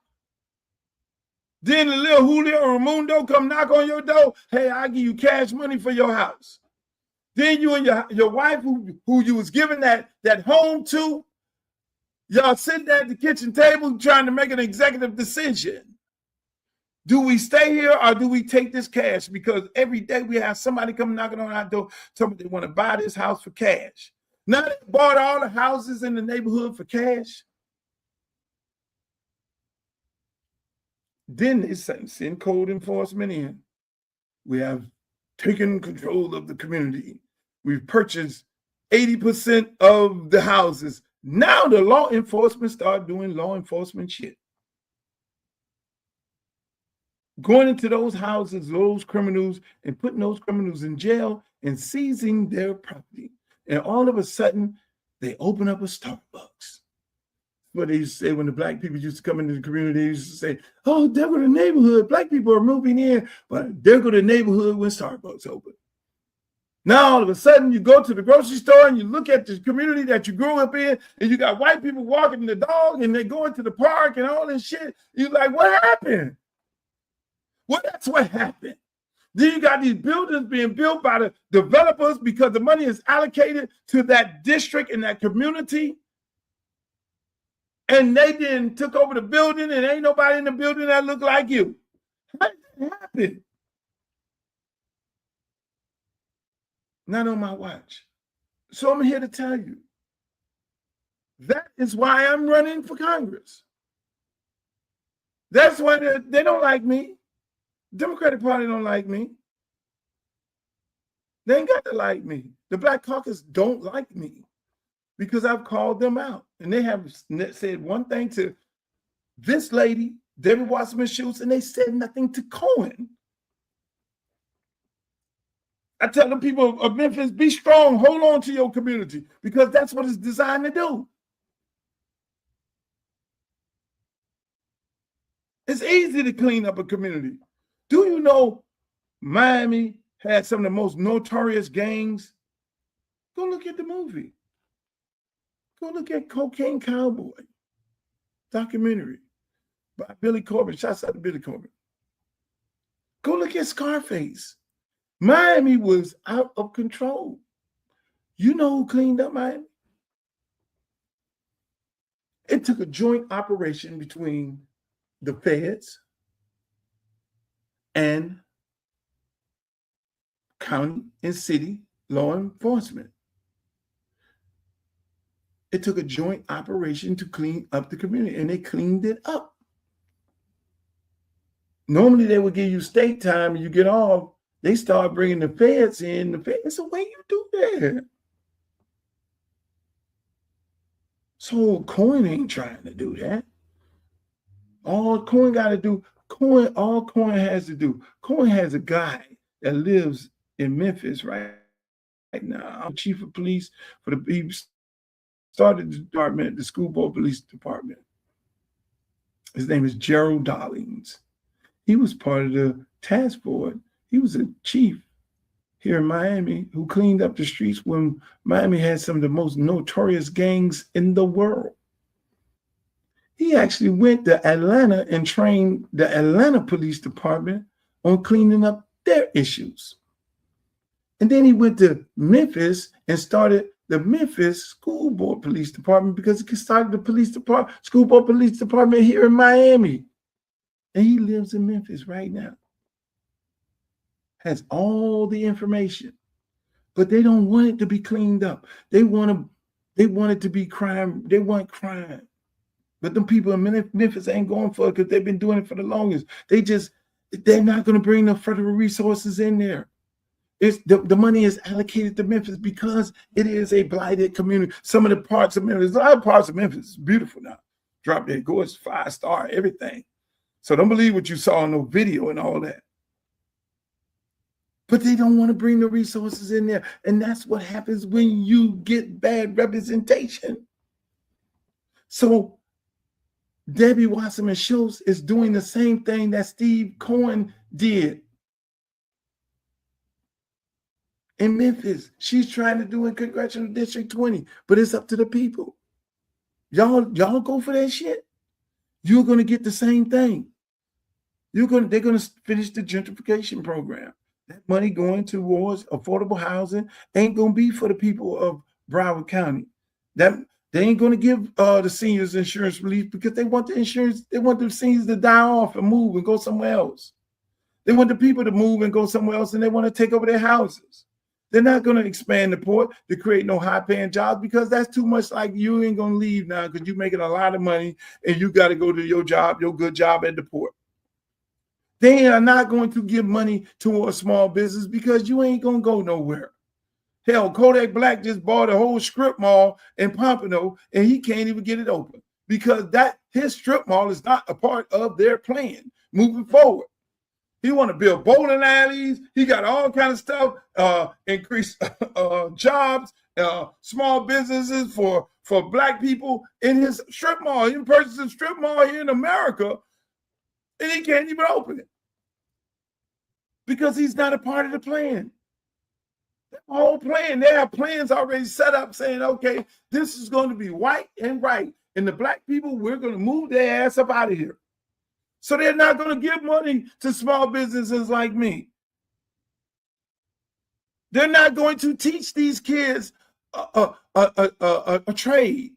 Then the little Julio Raimundo come knock on your door. Hey, I'll give you cash money for your house. Then you and your wife, who you was giving that home to, y'all sitting there at the kitchen table trying to make an executive decision. Do we stay here or do we take this cash? Because every day we have somebody come knocking on our door, telling me they want to buy this house for cash. Now they bought all the houses in the neighborhood for cash. Then they send code enforcement in. We have taken control of the community. We've purchased 80% of the houses. Now the law enforcement start doing law enforcement shit. Going into those houses, those criminals, and putting those criminals in jail and seizing their property. And all of a sudden, they open up a Starbucks. What they used to say when the black people used to come into the community, they used to say, oh, there go the neighborhood. Black people are moving in, but there go the neighborhood when Starbucks open. Now, all of a sudden, you go to the grocery store and you look at the community that you grew up in, and you got white people walking the dog, and they go into the park and all this shit. You're like, what happened? Well, that's what happened. Then you got these buildings being built by the developers because the money is allocated to that district and that community. And they then took over the building, and ain't nobody in the building that look like you. How did that happen? Not on my watch. So I'm here to tell you, that is why I'm running for Congress. That's why they don't like me. Democratic Party don't like me. They ain't got to like me. The Black Caucus don't like me because I've called them out. And they have said one thing to this lady, Debbie Wasserman Schultz, and they said nothing to Cohen. I tell the people of Memphis, be strong, hold on to your community, because that's what it's designed to do. It's easy to clean up a community. Do you know Miami had some of the most notorious gangs? Go look at the movie. Go look at Cocaine Cowboy documentary by Billy Corbin. Shouts out to Billy Corbin. Go look at Scarface. Miami was out of control. You know who cleaned up Miami? It took a joint operation between the feds and county and city law enforcement. It took a joint operation to clean up the community, and they cleaned it up. Normally, they would give you state time and you get off. They start bringing the feds in. The feds, it's the way you do that. So Cohen ain't trying to do that. All Cohen got to do, all Cohen has to do. Cohen has a guy that lives in Memphis right now. I'm chief of police for he started the department, the school board police department. His name is Gerald Dollings. He was part of the task force. He was a chief here in Miami who cleaned up the streets when Miami had some of the most notorious gangs in the world. He actually went to Atlanta and trained the Atlanta Police Department on cleaning up their issues. And then he went to Memphis and started the Memphis School Board Police Department because he started the School Board Police Department here in Miami. And he lives in Memphis right now. Has all the information, but they don't want it to be cleaned up. They want it to be crime. They want crime. But them people in Memphis ain't going for it because they've been doing it for the longest. They're not going to bring the federal resources in there. It's the money is allocated to Memphis because it is a blighted community. Some of the parts of Memphis, a lot of parts of Memphis is beautiful now. Drop dead gorgeous, 5-star, everything. So don't believe what you saw in the video and all that. But they don't want to bring the resources in there. And that's what happens when you get bad representation. So Debbie Wasserman Schultz is doing the same thing that Steve Cohen did in Memphis. She's trying to do in Congressional District 20, but it's up to the people. Y'all go for that shit. You're going to get the same thing. They're going to finish the gentrification program. That money going towards affordable housing ain't going to be for the people of Broward County. They ain't going to give the seniors insurance relief because they want the seniors to die off and move and go somewhere else. They want the people to move and go somewhere else, and they want to take over their houses. They're not going to expand the port to create no high-paying jobs because that's too much. Like, you ain't going to leave now because you're making a lot of money and you got to go to your job, your good job at the port. They are not going to give money to a small business because you ain't going to go nowhere. Hell, Kodak Black just bought a whole strip mall in Pompano, and he can't even get it open because his strip mall is not a part of their plan moving forward. He want to build bowling alleys. He got all kind of stuff, increase jobs, small businesses for Black people in his strip mall. He purchased a strip mall here in America, and he can't even open it because he's not a part of the plan. The whole plan, they have plans already set up saying, okay, this is going to be white and right. And the Black people, we're going to move their ass up out of here. So they're not going to give money to small businesses like me. They're not going to teach these kids a trade.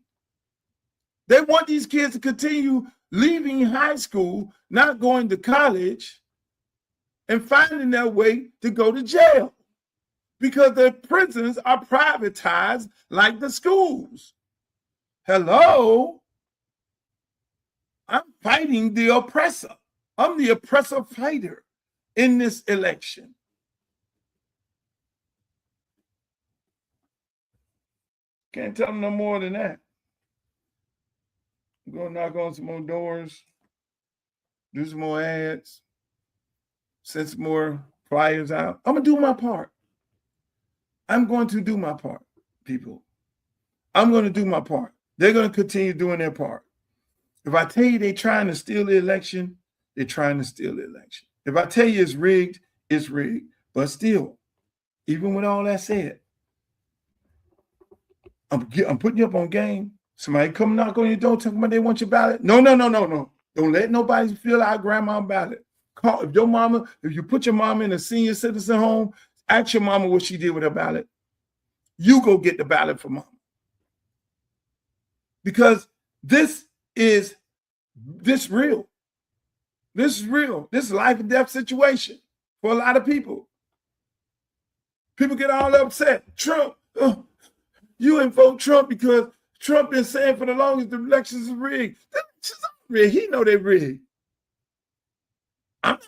They want these kids to continue leaving high school, not going to college, and finding their way to go to jail because the prisons are privatized like the schools. Hello? I'm fighting the oppressor. I'm the oppressor fighter in this election. Can't tell them no more than that. I'm going to knock on some more doors, do some more ads, send some more flyers out. I'm going to do my part. I'm going to do my part, people. I'm going to do my part. They're going to continue doing their part. If I tell you they're trying to steal the election, they're trying to steal the election. If I tell you it's rigged, it's rigged. But still, even with all that said, I'm putting you up on game. Somebody come knock on your door talking about they want your ballot. No. Don't let nobody fill out grandma's ballot. Call if you put your mama in a senior citizen home, ask your mama what she did with her ballot. You go get the ballot for mama. Because this is real. This is real. This is a life and death situation for a lot of people. People get all upset. Trump, you ain't vote Trump because Trump been saying for the longest the elections are rigged. The elections are rigged. He know they're rigged. I'm not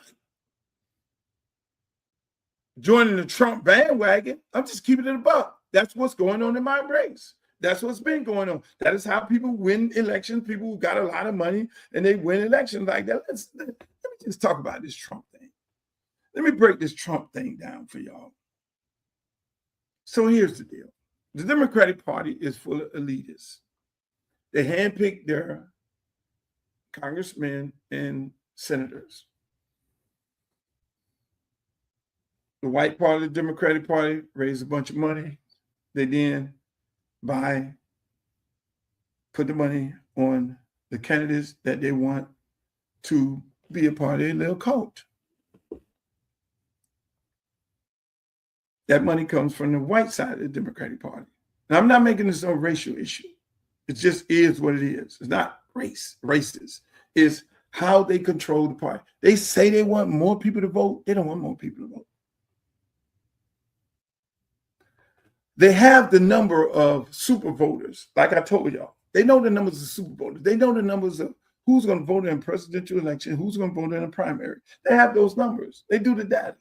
joining the Trump bandwagon. I'm just keeping it a buck. That's what's going on in my race. That's what's been going on. That is how people win elections. People who got a lot of money and they win elections like that. Let me just talk about this Trump thing. Let me break this Trump thing down for y'all. So here's the deal. The Democratic Party is full of elitists. They handpick their congressmen and senators. The white part of the Democratic Party raised a bunch of money. They then put the money on the candidates that they want to be a part of their little cult. That money comes from the white side of the Democratic Party. Now, I'm not making this a racial issue. It just is what it is. It's not racist. It's how they control the party. They say they want more people to vote. They don't want more people to vote. They have the number of super voters, like I told y'all. They know the numbers of super voters. They know the numbers of who's going to vote in a presidential election, who's going to vote in a primary. They have those numbers. They do the data.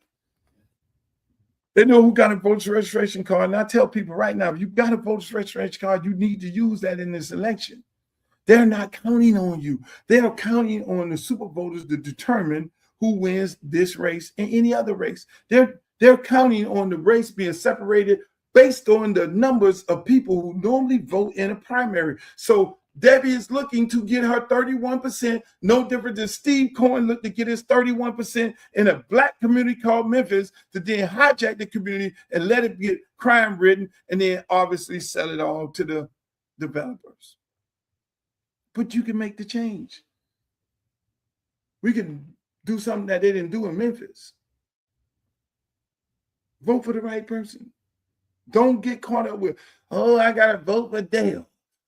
They know who got a voter's registration card. And I tell people right now, if you got a voter's registration card, you need to use that in this election. They're not counting on you. They're counting on the super voters to determine who wins this race and any other race. They're counting on the race being separated based on the numbers of people who normally vote in a primary. So Debbie is looking to get her 31%, no different than Steve Cohen looked to get his 31% in a black community called Memphis, to then hijack the community and let it get crime ridden and then obviously sell it all to the developers. But you can make the change. We can do something that they didn't do in Memphis. Vote for the right person. Don't get caught up with, oh, I got to vote for Dale.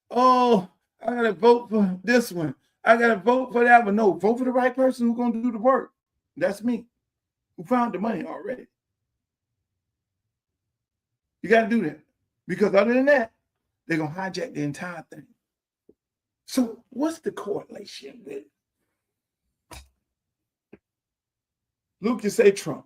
Oh, I got to vote for this one. I got to vote for that one. No, vote for the right person who's going to do the work. That's me, who found the money already. You got to do that. Because other than that, they're going to hijack the entire thing. So what's the correlation with Luke? You say Trump,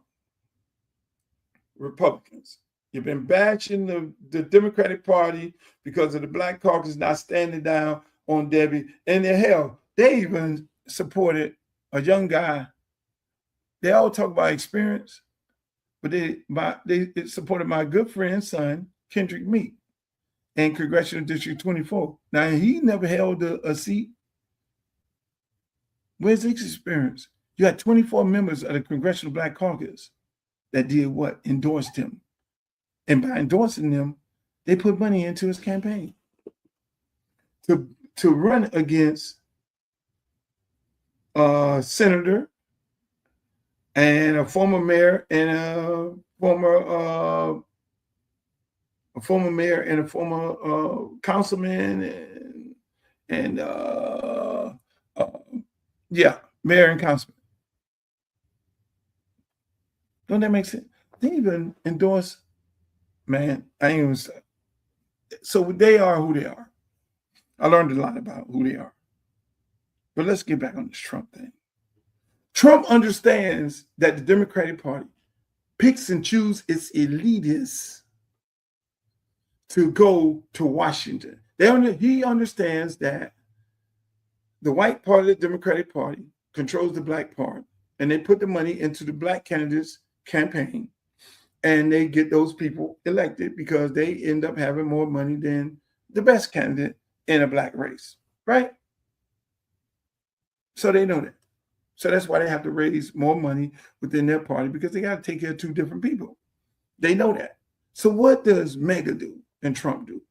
Republicans. You've been bashing the Democratic Party because of the Black Caucus not standing down on Debbie. And the hell, they even supported a young guy. They all talk about experience, but they supported my good friend's son, Kendrick Meek, in Congressional District 24. Now, he never held a seat. Where's his experience? You had 24 members of the Congressional Black Caucus that did what? Endorsed him. And by endorsing them, they put money into his campaign to run against a senator and a former mayor and a former councilman and mayor and councilman. Don't that make sense? They even endorse. Man, I ain't even say. So they are who they are. I learned a lot about who they are. But let's get back on this Trump thing. Trump understands that the Democratic Party picks and chooses its elitists to go to Washington. He understands that the white part of the Democratic Party controls the black part, and they put the money into the black candidates' campaign. And they get those people elected because they end up having more money than the best candidate in a black race, right? So they know that. So that's why they have to raise more money within their party, because they got to take care of two different people. They know that. So what does Mega do and Trump do?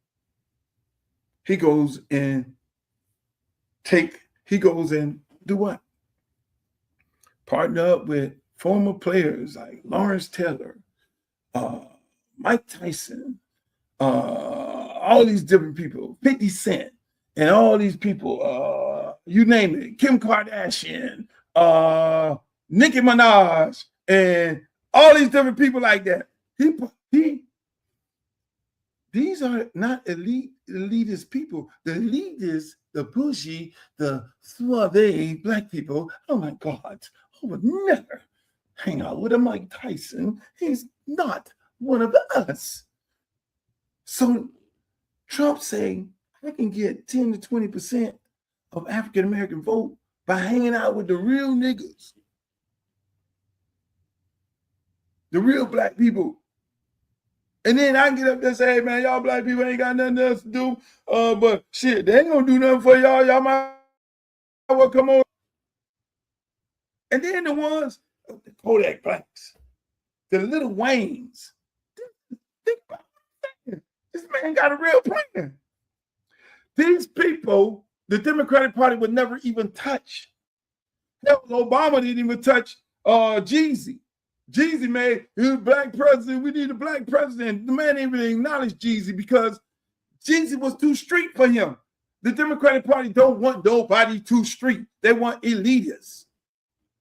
He goes and do what? Partner up with former players like Lawrence Taylor, Mike Tyson, all these different people, 50 Cent, and all these people, you name it, Kim Kardashian, Nicki Minaj, and all these different people like that. These are not elitist people. The elitists, the bougie, the suave black people, oh my God, I would never hang out with a Mike Tyson. He's not one of us. So Trump saying, I can get 10 to 20% of African-American vote by hanging out with the real niggas, the real black people. And then I can get up there and say, hey, man, y'all black people ain't got nothing else to do. But shit, they ain't gonna do nothing for y'all. Y'all might well come on. And then the ones, the Kodak Blacks, the Little Waynes. Think about it. This man got a real plan. These people, the Democratic Party would never even touch. Hell, Obama didn't even touch Jeezy. Jeezy, man, he was a black president. We need a black president. The man didn't even acknowledge Jeezy because Jeezy was too street for him. The Democratic Party don't want nobody too street. They want elitists.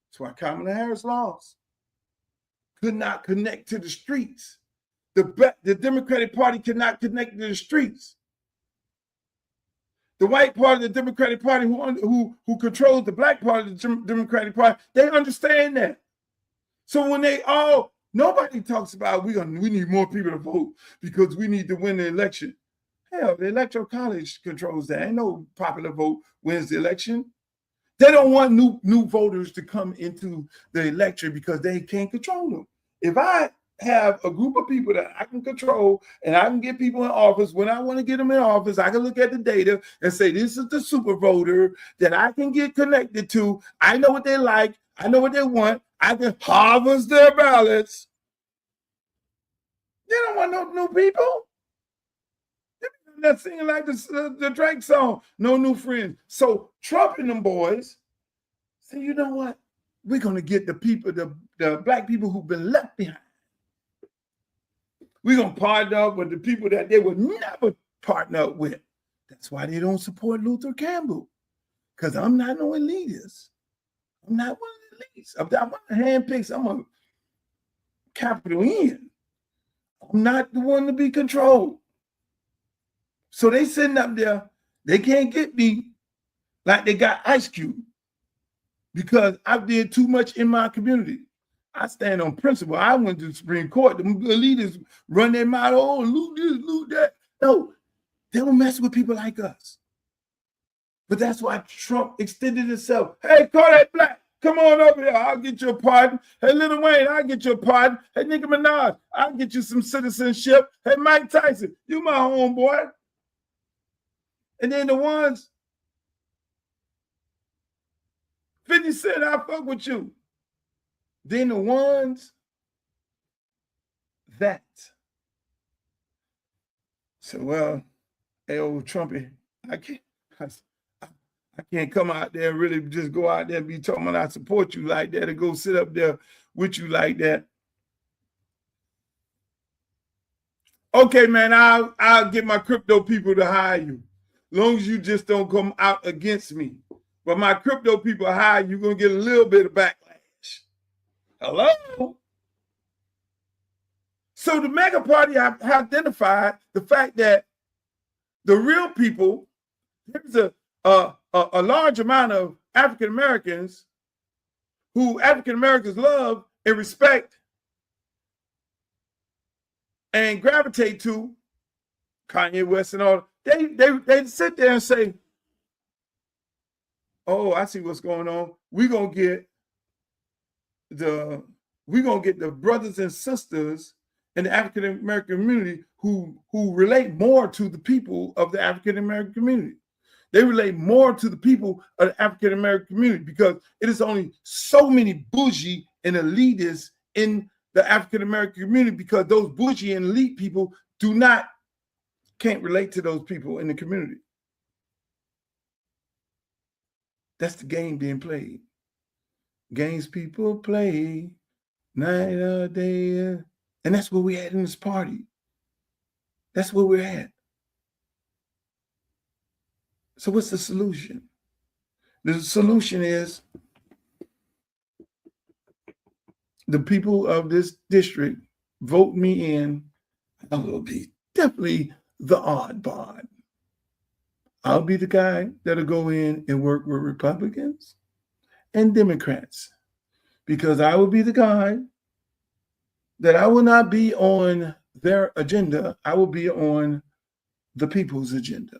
That's why Kamala Harris lost. Could not connect to the streets. The Democratic Party cannot connect to the streets. The white part of the Democratic Party who controls the black part of the Democratic Party, they understand that. So when nobody talks about we need more people to vote because we need to win the election. Hell, the Electoral College controls that. Ain't no popular vote wins the election. They don't want new voters to come into the election because they can't control them. If I have a group of people that I can control and I can get people in office, when I want to get them in office, I can look at the data and say, this is the super voter that I can get connected to. I know what they like. I know what they want. I can harvest their ballots. They don't want no new people. They're not singing like the Drake song, no new friends. So Trump and them boys say, you know what? We're going to get the people, the black people who've been left behind. We're going to partner up with the people that they would never partner up with. That's why they don't support Luther Campbell, because I'm not no elitist. I'm not one of the elites. I'm one of the handpicks. I'm a capital N. I'm not the one to be controlled. So they sitting up there, they can't get me like they got Ice Cube because I did too much in my community. I stand on principle. I went to the Supreme Court. The leaders run their mouth, oh, loot this, loot that. No, they don't mess with people like us. But that's why Trump extended himself. Hey, Kodak Black, come on over here. I'll get you a pardon. Hey, Lil Wayne, I'll get you a pardon. Hey, Nicki Minaj, I'll get you some citizenship. Hey, Mike Tyson, you my homeboy. And then the ones, 50 Cent, I fuck with you. Then the ones that. So, well, hey, old Trumpy, I can't come out there and really just go out there and be talking about I support you like that and go sit up there with you like that. Okay, man, I'll get my crypto people to hire you. As long as you just don't come out against me. But my crypto people hire you, you're going to get a little bit of backlash. Hello? So the mega party have identified the fact that the real people, there's a large amount of African Americans who African Americans love and respect and gravitate to, Kanye West and all. They sit there and say, oh, I see what's going on. We're gonna get the brothers and sisters in the African American community who relate more to the people of the African American community. They relate more to the people of the African American community because it is only so many bougie and elitists in the African American community because those bougie and elite people can't relate to those people in the community. That's the game being played. Games people play night or day. And that's where we're at in this party. That's where we're at. So what's the solution? The solution is the people of this district vote me in. I will be definitely the odd bod. I'll be the guy that'll go in and work with Republicans and Democrats because I will be the guy that I will not be on their agenda. I will be on the people's agenda.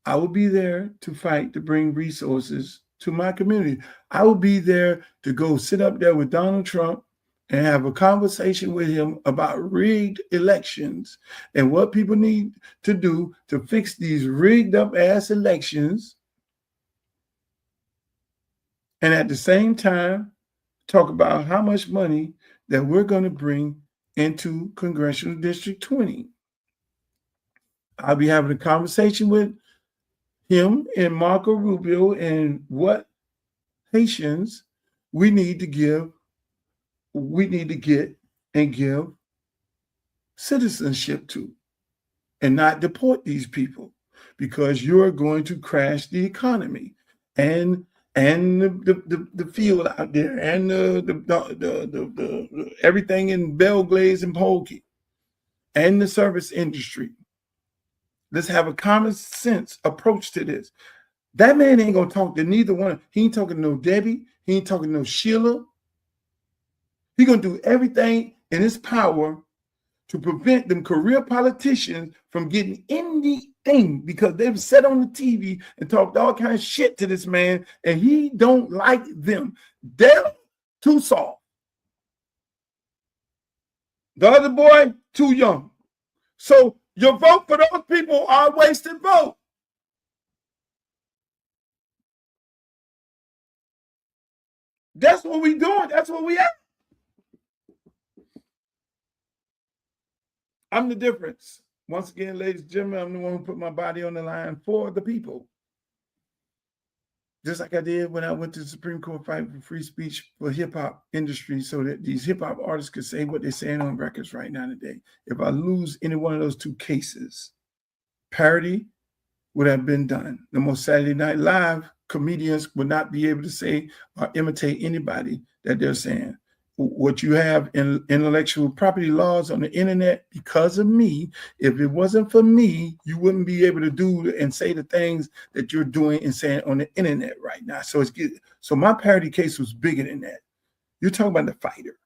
I will be there to fight to bring resources to my community. I will be there to go sit up there with Donald Trump and have a conversation with him about rigged elections and what people need to do to fix these rigged up ass elections. And at the same time, talk about how much money that we're going to bring into Congressional District 20. I'll be having a conversation with him and Marco Rubio and what Haitians we need to get and give citizenship to and not deport these people because you're going to crash the economy and the field out there and the everything in Belglaze and Polkey and the service industry. Let's have a common sense approach to this. That man ain't gonna talk to neither one. He ain't talking to no Debbie. He ain't talking to no Sheila. He gonna do everything in his power to prevent them career politicians from getting anything because they've sat on the TV and talked all kinds of shit to this man and he don't like them. They're too soft. The other boy, too young. So your vote for those people are a wasted vote. That's what we doing. That's what we at. I'm the difference. Once again, ladies and gentlemen, I'm the one who put my body on the line for the people. Just like I did when I went to the Supreme Court fighting for free speech for hip-hop industry so that these hip-hop artists could say what they're saying on records right now today. If I lose any one of those two cases, parody would have been done. No more Saturday Night Live comedians would not be able to say or imitate anybody that they're saying. What you have in intellectual property laws on the internet because of me, if it wasn't for me, you wouldn't be able to do and say the things that you're doing and saying on the internet right now. So my parody case was bigger than that. You're talking about the fighter.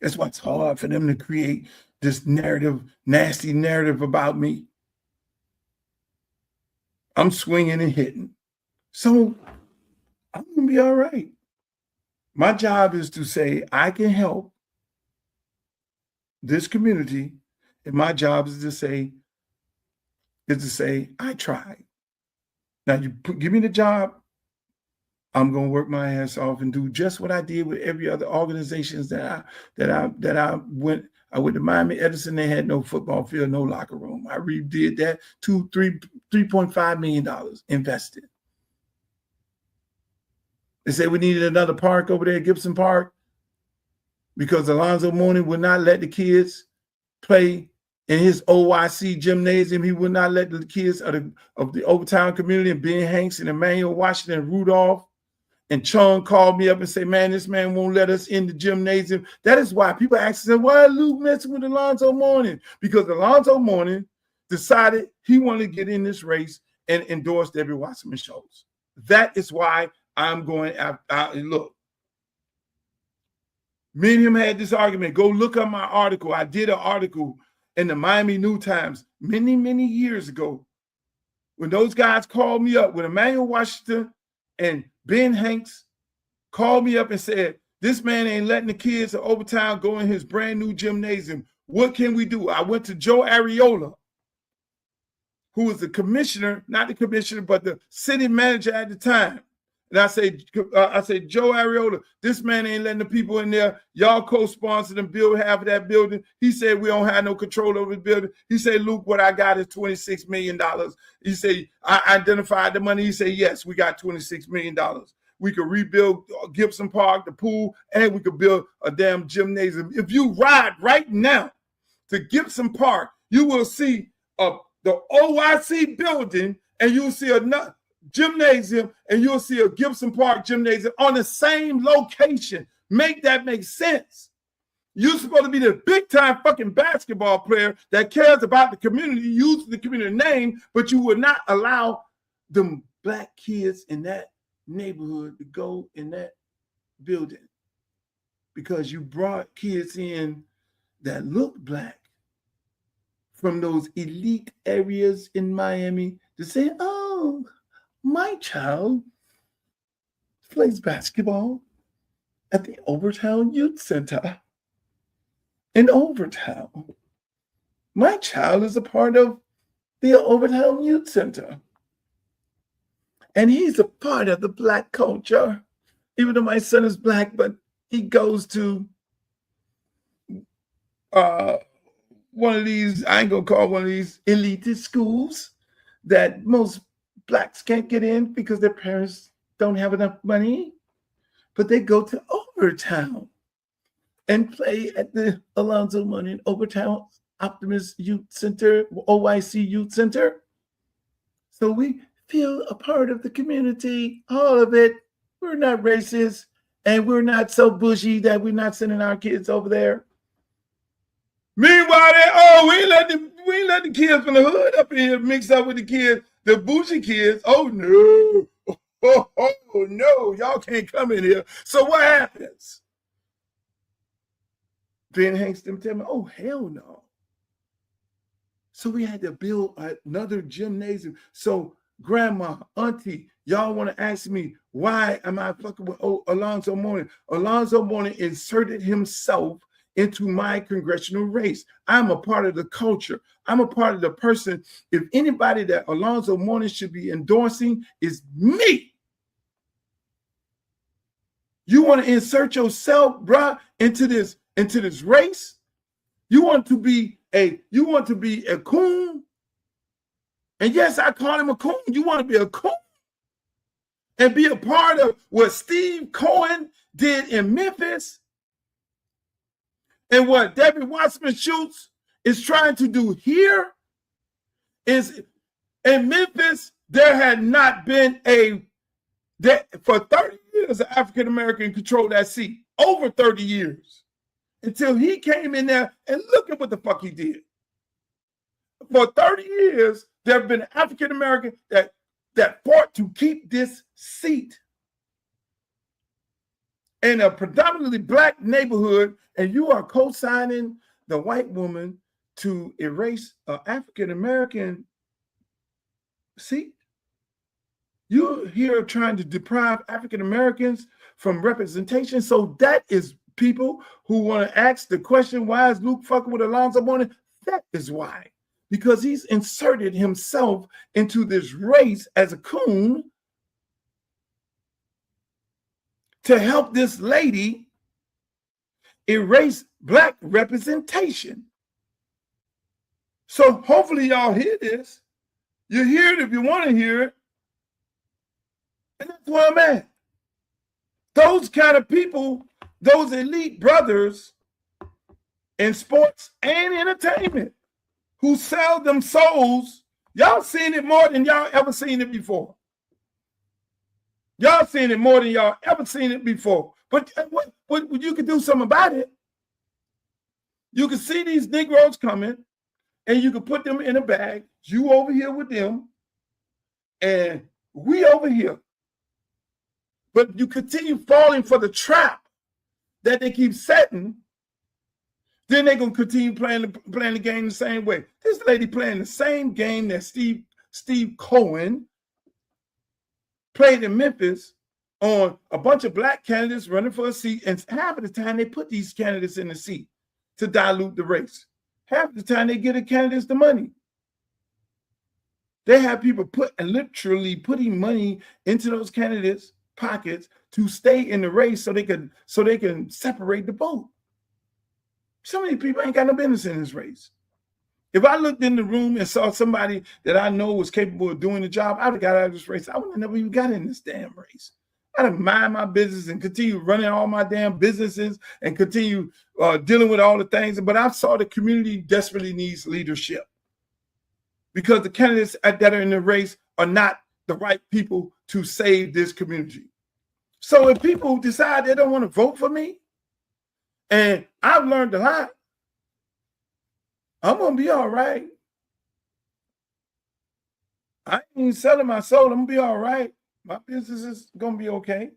That's why it's hard for them to create this narrative, nasty narrative about me. I'm swinging and hitting. So I'm going to be all right. My job is to say I can help this community, and my job is to say I tried. Now you give me the job, I'm gonna work my ass off and do just what I did with every other organizations that I went. I went to Miami Edison. They had no football field, no locker room. I redid that. $3.5 million invested. They said we needed another park over there at Gibson Park because Alonzo Mourning would not let the kids play in his OYC gymnasium. He would not let the kids of the Overtown community and Ben Hanks and Emmanuel Washington and Rudolph and Chung called me up and say, man, this man won't let us in the gymnasium. That is why people ask, why Luke messing with Alonzo Mourning? Because Alonzo Mourning decided he wanted to get in this race and endorse Debbie Wasserman Schultz. That is why I'm going after. Look, me and him had this argument. Go look up my article. I did an article in the Miami New Times many, many years ago when those guys called me up, when Emmanuel Washington and Ben Hanks called me up and said, this man ain't letting the kids of Overtown go in his brand new gymnasium. What can we do? I went to Joe Ariola, who was the commissioner, not the commissioner, but the city manager at the time. And I say, Joe Ariola, this man ain't letting the people in there. Y'all co-sponsored and build half of that building. He said, we don't have no control over the building. He said, Luke, what I got is $26 million. He said, I identified the money. He said, yes, we got $26 million. We could rebuild Gibson Park, the pool, and we could build a damn gymnasium. If you ride right now to Gibson Park, you will see the OYC building, and you'll see another gymnasium, and you'll see a Gibson Park gymnasium on the same location. Make that make sense. You're supposed to be the big time fucking basketball player that cares about the community, uses the community name, but you would not allow them black kids in that neighborhood to go in that building because you brought kids in that look black from those elite areas in Miami to say, oh, my child plays basketball at the Overtown Youth Center in Overtown. My child is a part of the Overtown Youth Center. And he's a part of the black culture. Even though my son is black, but he goes to one of these, I ain't gonna call one of these elitist schools that most blacks can't get in because their parents don't have enough money, but they go to Overtown and play at the Alonzo Mourning Overtown Optimist Youth Center, OYC Youth Center. So we feel a part of the community, all of it. We're not racist, and we're not so bougie that we're not sending our kids over there. Meanwhile, we ain't let the kids from the hood up in here mix up with the kids. The bougie kids, oh no, oh no, y'all can't come in here. So what happens? Ben Hanks them tell me, oh hell no. So we had to build another gymnasium. So grandma, auntie, y'all want to ask me why am I fucking with Alonzo Mourning? Alonzo Mourning inserted himself into my congressional race. I'm a part of the culture. I'm a part of the person. If anybody that Alonzo Mourning should be endorsing is me. You want to insert yourself, bruh, into this race? You want to be a coon? And yes, I call him a coon. You want to be a coon and be a part of what Steve Cohen did in Memphis? And what Debbie Wasserman Schultz is trying to do here is in Memphis, there had not been for 30 years, an African-American controlled that seat, over 30 years, until he came in there and look at what the fuck he did. For 30 years, there have been African-American that fought to keep this seat. in a predominantly black neighborhood, and you are co-signing the white woman to erase an African-American seat? You're here trying to deprive African-Americans from representation. So that is people who want to ask the question, why is Luke fucking with Alonzo Mourning? That is why. Because he's inserted himself into this race as a coon to help this lady erase black representation. So hopefully y'all hear this. You hear it if you want to hear it. And that's where I'm at. Those kind of people, those elite brothers in sports and entertainment who sell them souls, y'all seen it more than y'all ever seen it before. Y'all seen it more than y'all ever seen it before. But what you can do something about it. You can see these Negroes coming, and you can put them in a bag. You over here with them, and we over here. But you continue falling for the trap that they keep setting, then they're going to continue playing the game the same way. This lady playing the same game that Steve Cohen played in Memphis on a bunch of black candidates running for a seat, and half of the time they put these candidates in the seat to dilute the race. Half the time they give the candidates the money. They have people literally putting money into those candidates' pockets to stay in the race so they can separate the vote. Some of these people ain't got no business in this race. If I looked in the room and saw somebody that I know was capable of doing the job, I would have got out of this race. I would have never even got in this damn race. I'd have mind my business and continue running all my damn businesses and continue dealing with all the things. But I saw the community desperately needs leadership because the candidates that are in the race are not the right people to save this community. So if people decide they don't want to vote for me, and I've learned a lot, I'm going to be all right. I ain't selling my soul. I'm going to be all right. My business is going to be okay.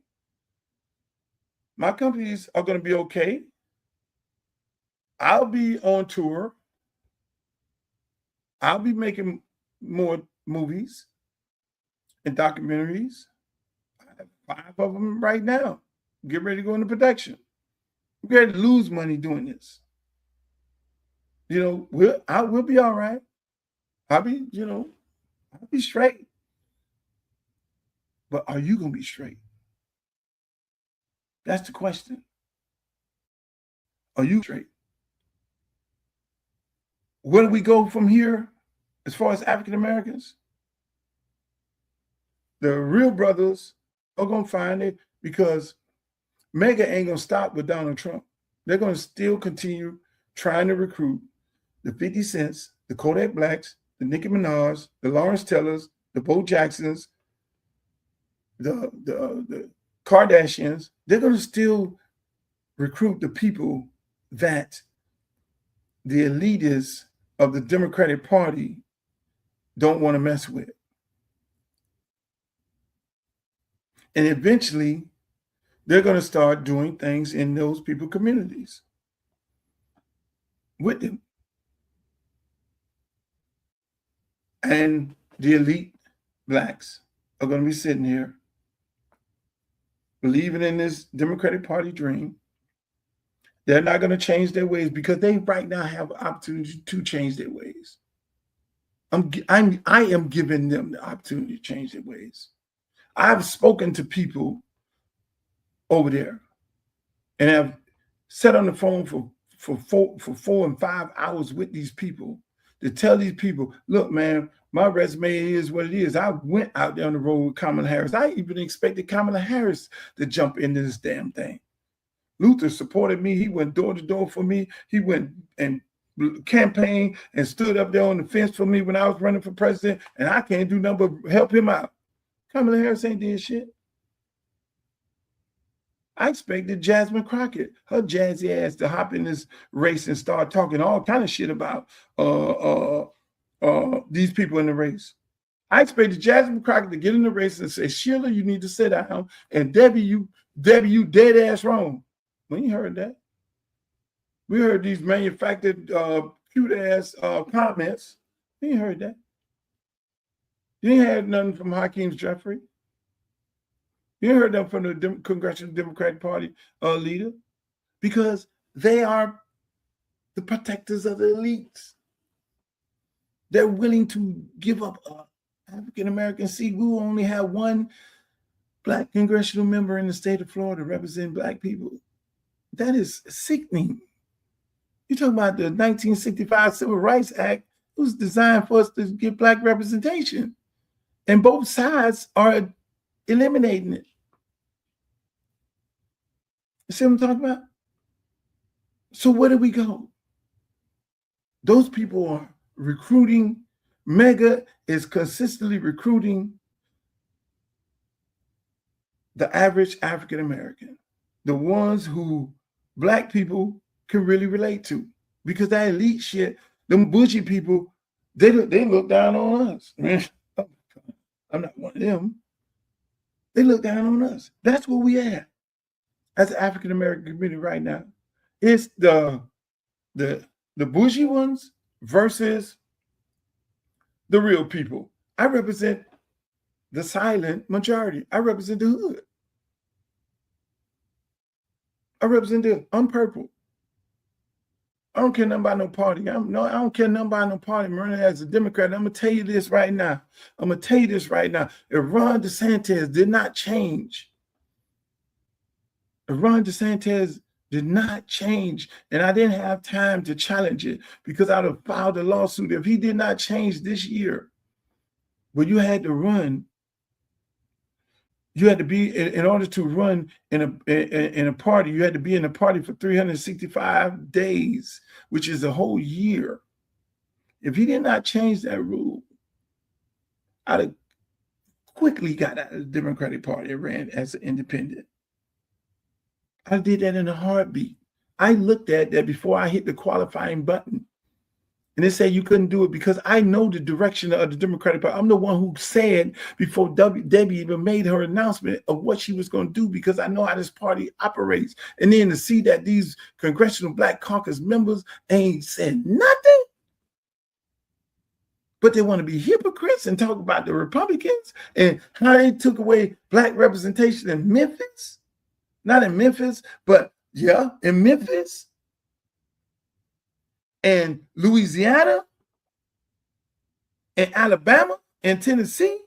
My companies are going to be okay. I'll be on tour. I'll be making more movies and documentaries. I have 5 of them right now. Get ready to go into production. I'm ready to lose money doing this. You know, we'll be all right. I'll be straight. But are you going to be straight? That's the question. Are you straight? Where do we go from here as far as African Americans? The real brothers are going to find it because Mega ain't going to stop with Donald Trump. They're going to still continue trying to recruit the 50 Cents, the Kodak Blacks, the Nicki Minaj, the Lawrence Tellers, the Bo Jacksons, the Kardashians. They're going to still recruit the people that the elitists of the Democratic Party don't want to mess with. And eventually, they're going to start doing things in those people communities with them. And the elite blacks are going to be sitting here believing in this Democratic Party dream. They're not going to change their ways because they right now have opportunity to change their ways. I am giving them the opportunity to change their ways. I've spoken to people over there and have sat on the phone for 4 and 5 hours with these people to tell these people, look, man, my resume is what it is. I went out there on the road with Kamala Harris. I even expected Kamala Harris to jump into this damn thing. Luther supported me. He went door to door for me. He went and campaigned and stood up there on the fence for me when I was running for president, and I can't do nothing but help him out. Kamala Harris ain't did shit. I expected Jasmine Crockett, her jazzy ass, to hop in this race and start talking all kind of shit about these people in the race. I expected Jasmine Crockett to get in the race and say, Sheila, you need to sit down, and Debbie, you Debbie, you dead ass wrong. We ain't heard that. We heard these manufactured cute ass comments. We ain't heard that. You ain't had nothing from Hakeem Jeffrey. You ain't heard nothing from the Congressional Democratic Party leader, because they are the protectors of the elites. They're willing to give up an African-American seat. We will only have one Black congressional member in the state of Florida representing Black people. That is sickening. You talk about the 1965 Civil Rights Act. It was designed for us to get Black representation. And both sides are eliminating it. You see what I'm talking about? So where do we go? Those people are recruiting. MEGA is consistently recruiting the average African American, the ones who Black people can really relate to, because that elite shit, them bougie people, they look down on us. I'm not one of them. They look down on us. That's where we at as an African American community right now. It's the bougie ones versus the real people. I represent the silent majority. I represent the hood. I'm purple. I don't care nothing about no party. I don't care nothing about no party. I'm running as a Democrat. I'm gonna tell you this right now. If Ron DeSantis did not change, and I didn't have time to challenge it because I'd have filed a lawsuit. If he did not change this year, well, you had to run. You had to be, in order to run in a party, you had to be in a party for 365 days, which is a whole year. If he did not change that rule, I'd have quickly got out of the Democratic Party and ran as an independent. I did that in a heartbeat. I looked at that before I hit the qualifying button. And they said you couldn't do it because I know the direction of the Democratic Party. I'm the one who said before Debbie even made her announcement of what she was going to do, because I know how this party operates. And then to see that these Congressional Black Caucus members ain't said nothing, but they want to be hypocrites and talk about the Republicans and how they took away Black representation in Memphis. Not in Memphis, but yeah, in Memphis. And Louisiana and Alabama and Tennessee,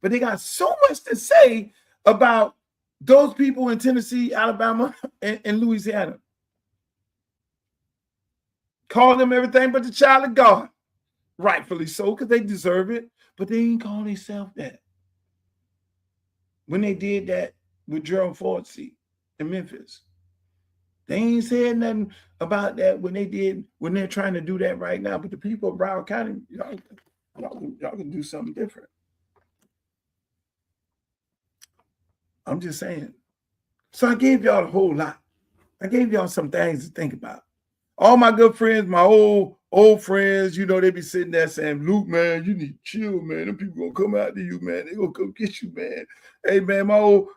but they got so much to say about those people in Tennessee, Alabama, and Louisiana. Call them everything but the child of God. Rightfully so, because they deserve it, but they ain't call themselves that. When they did that with Gerald Ford's seat in Memphis, they ain't said nothing about that when they're trying to do that right now. But the people of Broward County, y'all can do something different. I'm just saying. So I gave y'all a whole lot. I gave y'all some things to think about. All my good friends, my old friends, they be sitting there saying, Luke, man, you need to chill, man. Them people gonna come out to you, man. They gonna come get you, man. Hey, man,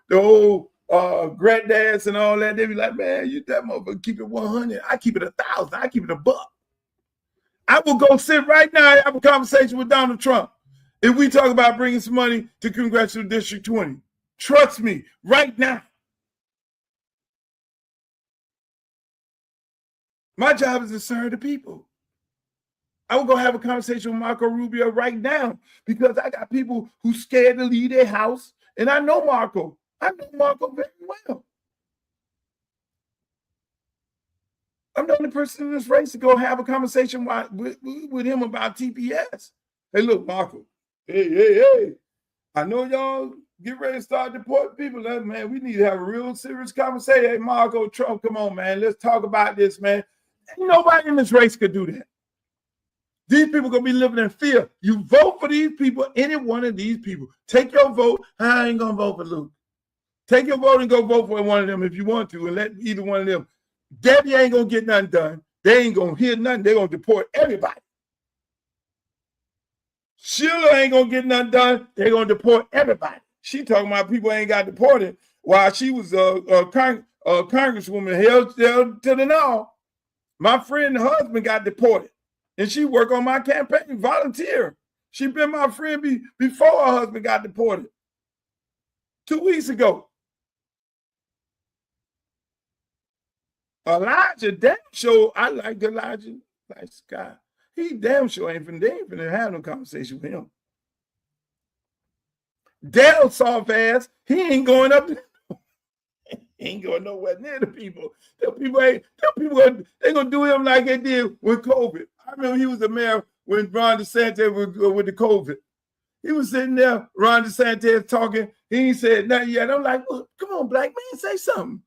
the old granddads and all that, they be like, man, you that motherfucker keep it 100. I keep it 1,000. I keep it $1. I will go sit right now and have a conversation with Donald Trump if we talk about bringing some money to Congressional District 20. Trust me, right now. My job is to serve the people. I will go have a conversation with Marco Rubio right now because I got people who scared to leave their house, and I know Marco. I know Marco very well. I'm the only person in this race to go have a conversation with him about TPS. Hey, look, Marco. Hey. I know y'all get ready to start deporting people. Man, we need to have a real serious conversation. Hey, Marco, Trump, come on, man. Let's talk about this, man. Nobody in this race could do that. These people going to be living in fear. You vote for these people, any one of these people. Take your vote. I ain't going to vote for Luke. Take your vote and go vote for one of them if you want to, and let either one of them. Debbie ain't going to get nothing done. They ain't going to hear nothing. They're going to deport everybody. Sheila ain't going to get nothing done. They're going to deport everybody. She talking about people ain't got deported. while she was a congresswoman held to the law. My friend's husband got deported, and she worked on my campaign, volunteer. She been my friend before her husband got deported 2 weeks ago. Elijah damn sure, I like Elijah, nice guy. He damn sure ain't finna have no conversation with him. Dale soft ass, he ain't going up there. He ain't going nowhere near the people. They gonna do him like they did with COVID. I remember he was the mayor when Ron DeSantis was with the COVID. He was sitting there, Ron DeSantis talking. He ain't said nothing yet. I'm like, well, come on, black man, say something.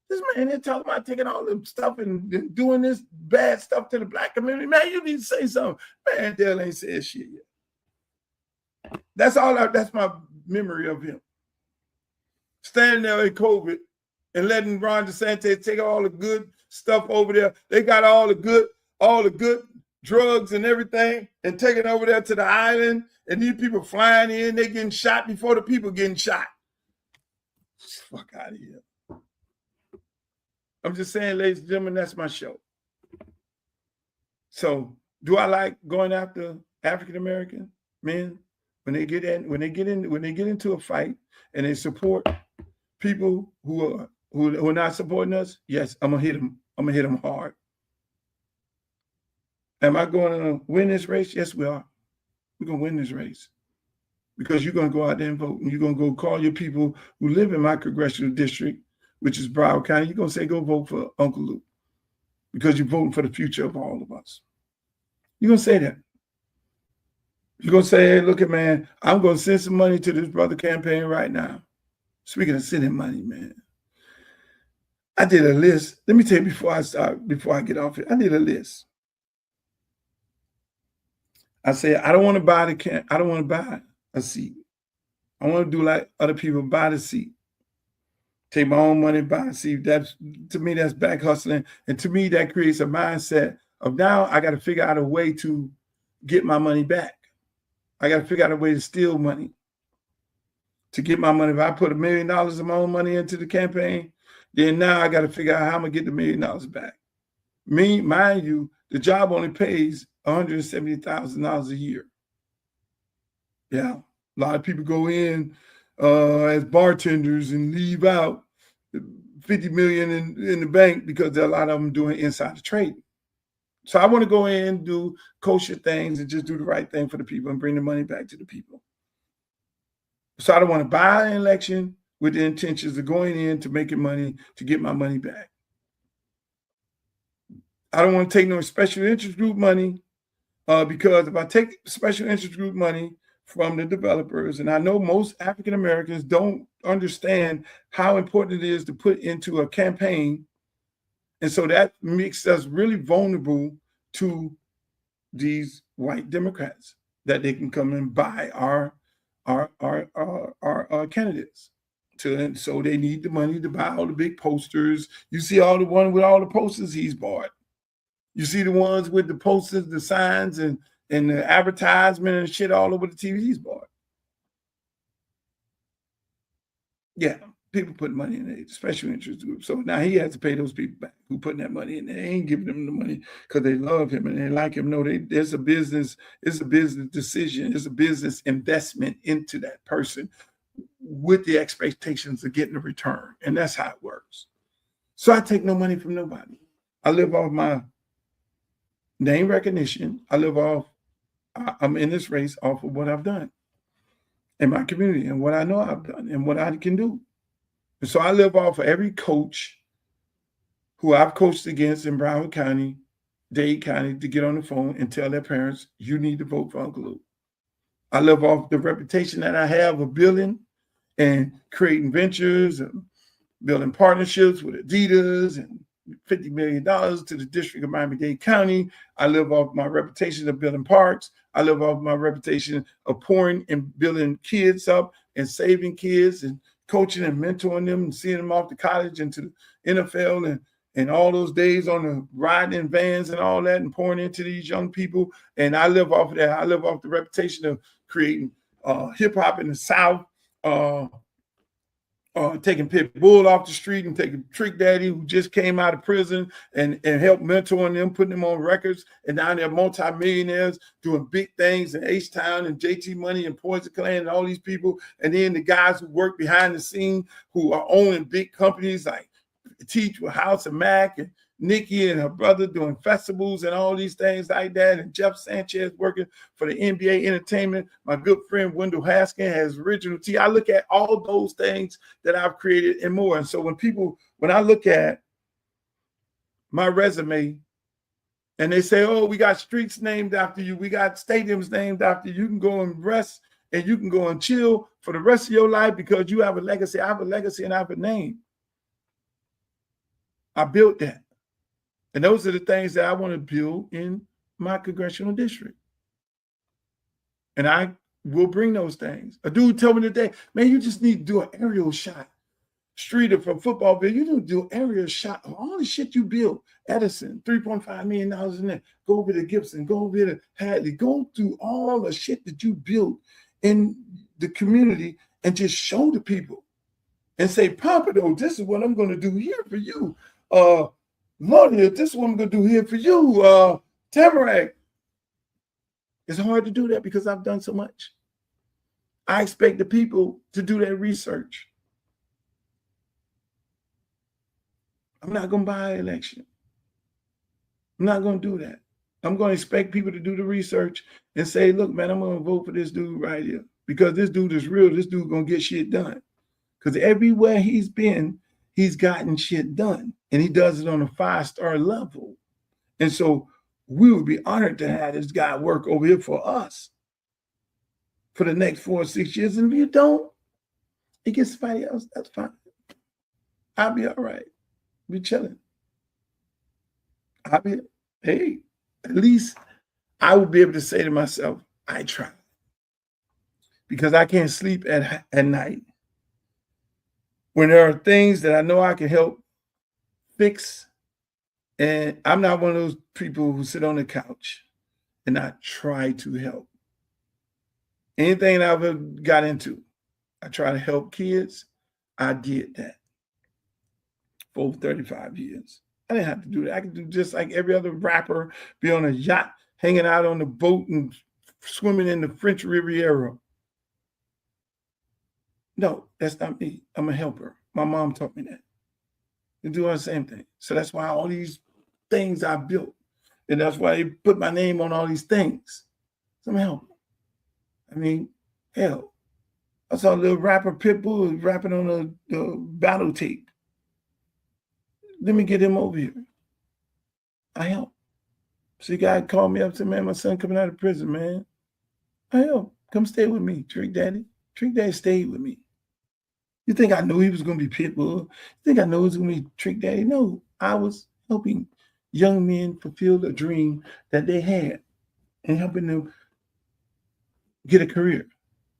This man here talking about taking all the stuff and doing this bad stuff to the black community. Man, you need to say something. Man, Dale ain't said shit yet. That's my memory of him. Standing there in COVID and letting Ron DeSantis take all the good stuff over there. They got all the good drugs and everything and taking over there to the island. And these people flying in, they getting shot before the people getting shot. Fuck out of here. I'm just saying, ladies and gentlemen, that's my show. So, do I like going after African American men when they get into a fight and they support people who are not supporting us? Yes, I'm gonna hit them. I'm gonna hit them hard. Am I going to win this race? Yes, we are. We're gonna win this race because you're gonna go out there and vote, and you're gonna go call your people who live in my congressional district, which is Broward County. You're going to say, go vote for Uncle Luke because you're voting for the future of all of us. You're going to say that. You're going to say, hey, look, man, I'm going to send some money to this brother campaign right now. Speaking of sending money, man, I did a list. Let me tell you before I get off it, I did a list. I said, I don't want to buy a seat. I want to do like other people, buy the seat. Take my own money, buy a seat. To me, that's back hustling. And to me, that creates a mindset of now I got to figure out a way to get my money back. I got to figure out a way to steal money to get my money. If I put $1 million of my own money into the campaign, then now I got to figure out how I'm going to get the $1 million back. Mind you, the job only pays $170,000 a year. Yeah, a lot of people go in as bartenders and leave out $50 million in the bank because there are a lot of them doing insider trading. So I want to go in and do kosher things and just do the right thing for the people and bring the money back to the people. So I don't want to buy an election with the intentions of going in to making money to get my money back. I don't want to take no special interest group money because if I take special interest group money from the developers, and I know most African Americans don't understand how important it is to put into a campaign. And so that makes us really vulnerable to these white Democrats that they can come and buy our candidates. So they need the money to buy all the big posters. You see all the one with all the posters he's bought. You see the ones with the posters, the signs, and the advertisement and shit all over the TV he's bought. Yeah, people put money in a special interest group. So now he has to pay those people back who putting that money in. They ain't giving them the money because they love him and they like him. No, there's a business. It's a business decision. It's a business investment into that person with the expectations of getting a return. And that's how it works. So I take no money from nobody. I live off my name recognition. I'm in this race off of what I've done in my community and what I know I've done and what I can do. And so I live off of every coach who I've coached against in Broward County, Dade County, to get on the phone and tell their parents, you need to vote for Uncle Luke. I live off the reputation that I have of building and creating ventures and building partnerships with Adidas and $50 million to the District of Miami-Dade County. I live off my reputation of building parks. I live off my reputation of pouring and building kids up and saving kids and coaching and mentoring them and seeing them off to college and to the NFL and all those days on the riding in vans and all that and pouring into these young people. And I live off of that. I live off the reputation of creating hip hop in the South, taking Pit Bull off the street and taking Trick Daddy, who just came out of prison, and help mentoring them, putting them on records. And now they're multimillionaires doing big things in H-Town and JT Money and Poison Clan and all these people. And then the guys who work behind the scene who are owning big companies like Teach with House and Mac, and Nikki and her brother doing festivals and all these things like that, and Jeff Sanchez working for the NBA Entertainment. My good friend Wendell Haskin has Original T. I look at all those things that I've created and more. And so when I look at my resume and they say, oh, we got streets named after you, we got stadiums named after you, you can go and rest and you can go and chill for the rest of your life because you have a legacy. I have a legacy and I have a name. I built that. And those are the things that I want to build in my congressional district. And I will bring those things. A dude told me today, man, you just need to do an aerial shot. Streeter from football bill, you don't do an aerial shot of all the shit you built. Edison, $3.5 million in there. Go over to Gibson, go over to Hadley, go through all the shit that you built in the community and just show the people and say, Pompano, this is what I'm going to do here for you. Lordy, this is what I'm going to do here for you. Tamarack. It's hard to do that because I've done so much. I expect the people to do that research. I'm not going to buy an election. I'm not going to do that. I'm going to expect people to do the research and say, look, man, I'm going to vote for this dude right here because this dude is real. This dude going to get shit done. Because everywhere he's been, he's gotten shit done. And he does it on a 5-star level. And so we would be honored to have this guy work over here for us for the next 4 or 6 years. And if you don't, he gets somebody else, that's fine. I'll be all right. Be chilling. Hey, at least I will be able to say to myself, I tried. Because I can't sleep at night when there are things that I know I can help fix. And I'm not one of those people who sit on the couch and not try to help. Anything that I've ever got into, I try to help kids. I did that for over 35 years. I didn't have to do that. I could do just like every other rapper, be on a yacht, hanging out on the boat and swimming in the French Riviera. No, that's not me. I'm a helper. My mom taught me that. They do the same thing. So that's why all these things I built, and that's why they put my name on all these things. So I'm a helper. I mean, hell, I saw a little rapper Pitbull rapping on the battle tape. Let me get him over here. I help. So the guy called me up and said, man, my son coming out of prison, man. I help. Come stay with me, Trick Daddy. Trick Daddy stayed with me. You think I knew he was going to be Pitbull? You think I knew he was going to be Trick Daddy? No, I was helping young men fulfill a dream that they had and helping them get a career.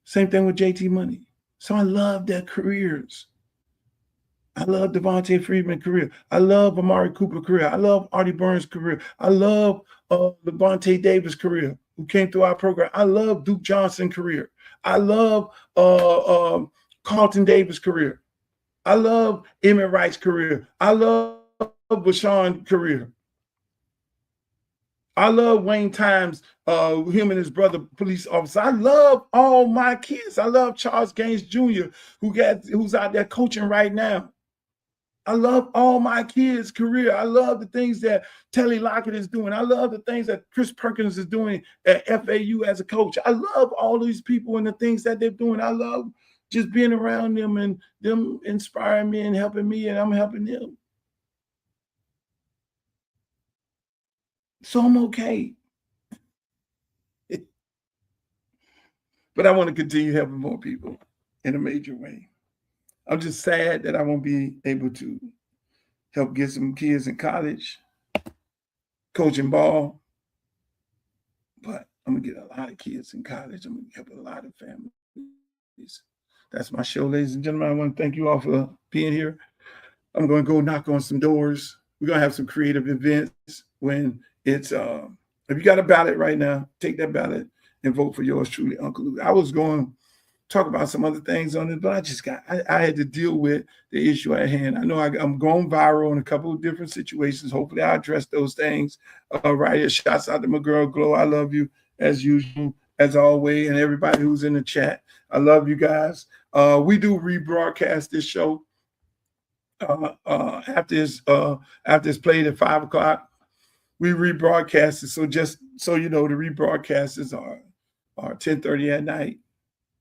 Same thing with JT Money. So I love their careers. I love Devontae Freeman's career. I love Amari Cooper's career. I love Artie Burns' career. I love Levante Davis' career, who came through our program. I love Duke Johnson's career. I love Carlton Davis' career. I love Emmett Wright's career. I love Bashan's career. I love Wayne Times, him and his brother, police officer. I love all my kids. I love Charles Gaines Jr., who's out there coaching right now. I love all my kids' career. I love the things that Telly Lockett is doing. I love the things that Chris Perkins is doing at FAU as a coach. I love all these people and the things that they're doing. I love just being around them and them inspiring me and helping me, and I'm helping them. So I'm okay. But I want to continue helping more people in a major way. I'm just sad that I won't be able to help get some kids in college, coaching ball. But I'm going to get a lot of kids in college. I'm going to help a lot of families. That's my show, ladies and gentlemen. I want to thank you all for being here. I'm going to go knock on some doors. We're going to have some creative events when it's, if you got a ballot right now, take that ballot and vote for yours truly, Uncle Luke. I was going talk about some other things on it, but I had to deal with the issue at hand. I know I'm going viral in a couple of different situations. Hopefully I address those things right here. Shouts out to my girl, Glow. I love you as usual, as always, and everybody who's in the chat. I love you guys. We do rebroadcast this show after it's played at 5 o'clock. We rebroadcast it. So just so you know, the rebroadcasts are 10:30 at night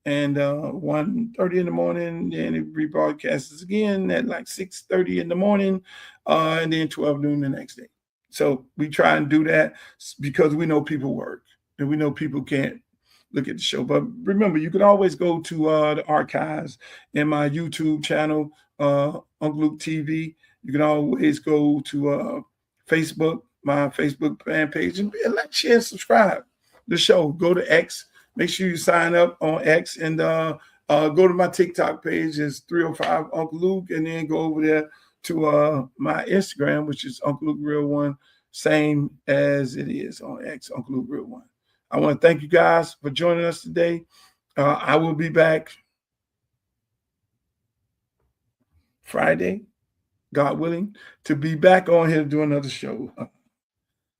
and 1:30 in the morning. And it rebroadcasts again at like 6:30 in the morning, and then 12 noon the next day. So we try and do that because we know people work and we know people can't look at the show. But remember, you can always go to the archives in my YouTube channel, Uncle Luke TV. You can always go to Facebook, my Facebook fan page, and like, share, and subscribe the show. Go to X. Make sure you sign up on X and go to my TikTok page. It's 305 Uncle Luke, and then go over there to my Instagram, which is Uncle Luke Real One, same as it is on X, Uncle Luke Real One. I want to thank you guys for joining us today. I will be back Friday, God willing, to be back on here to do another show.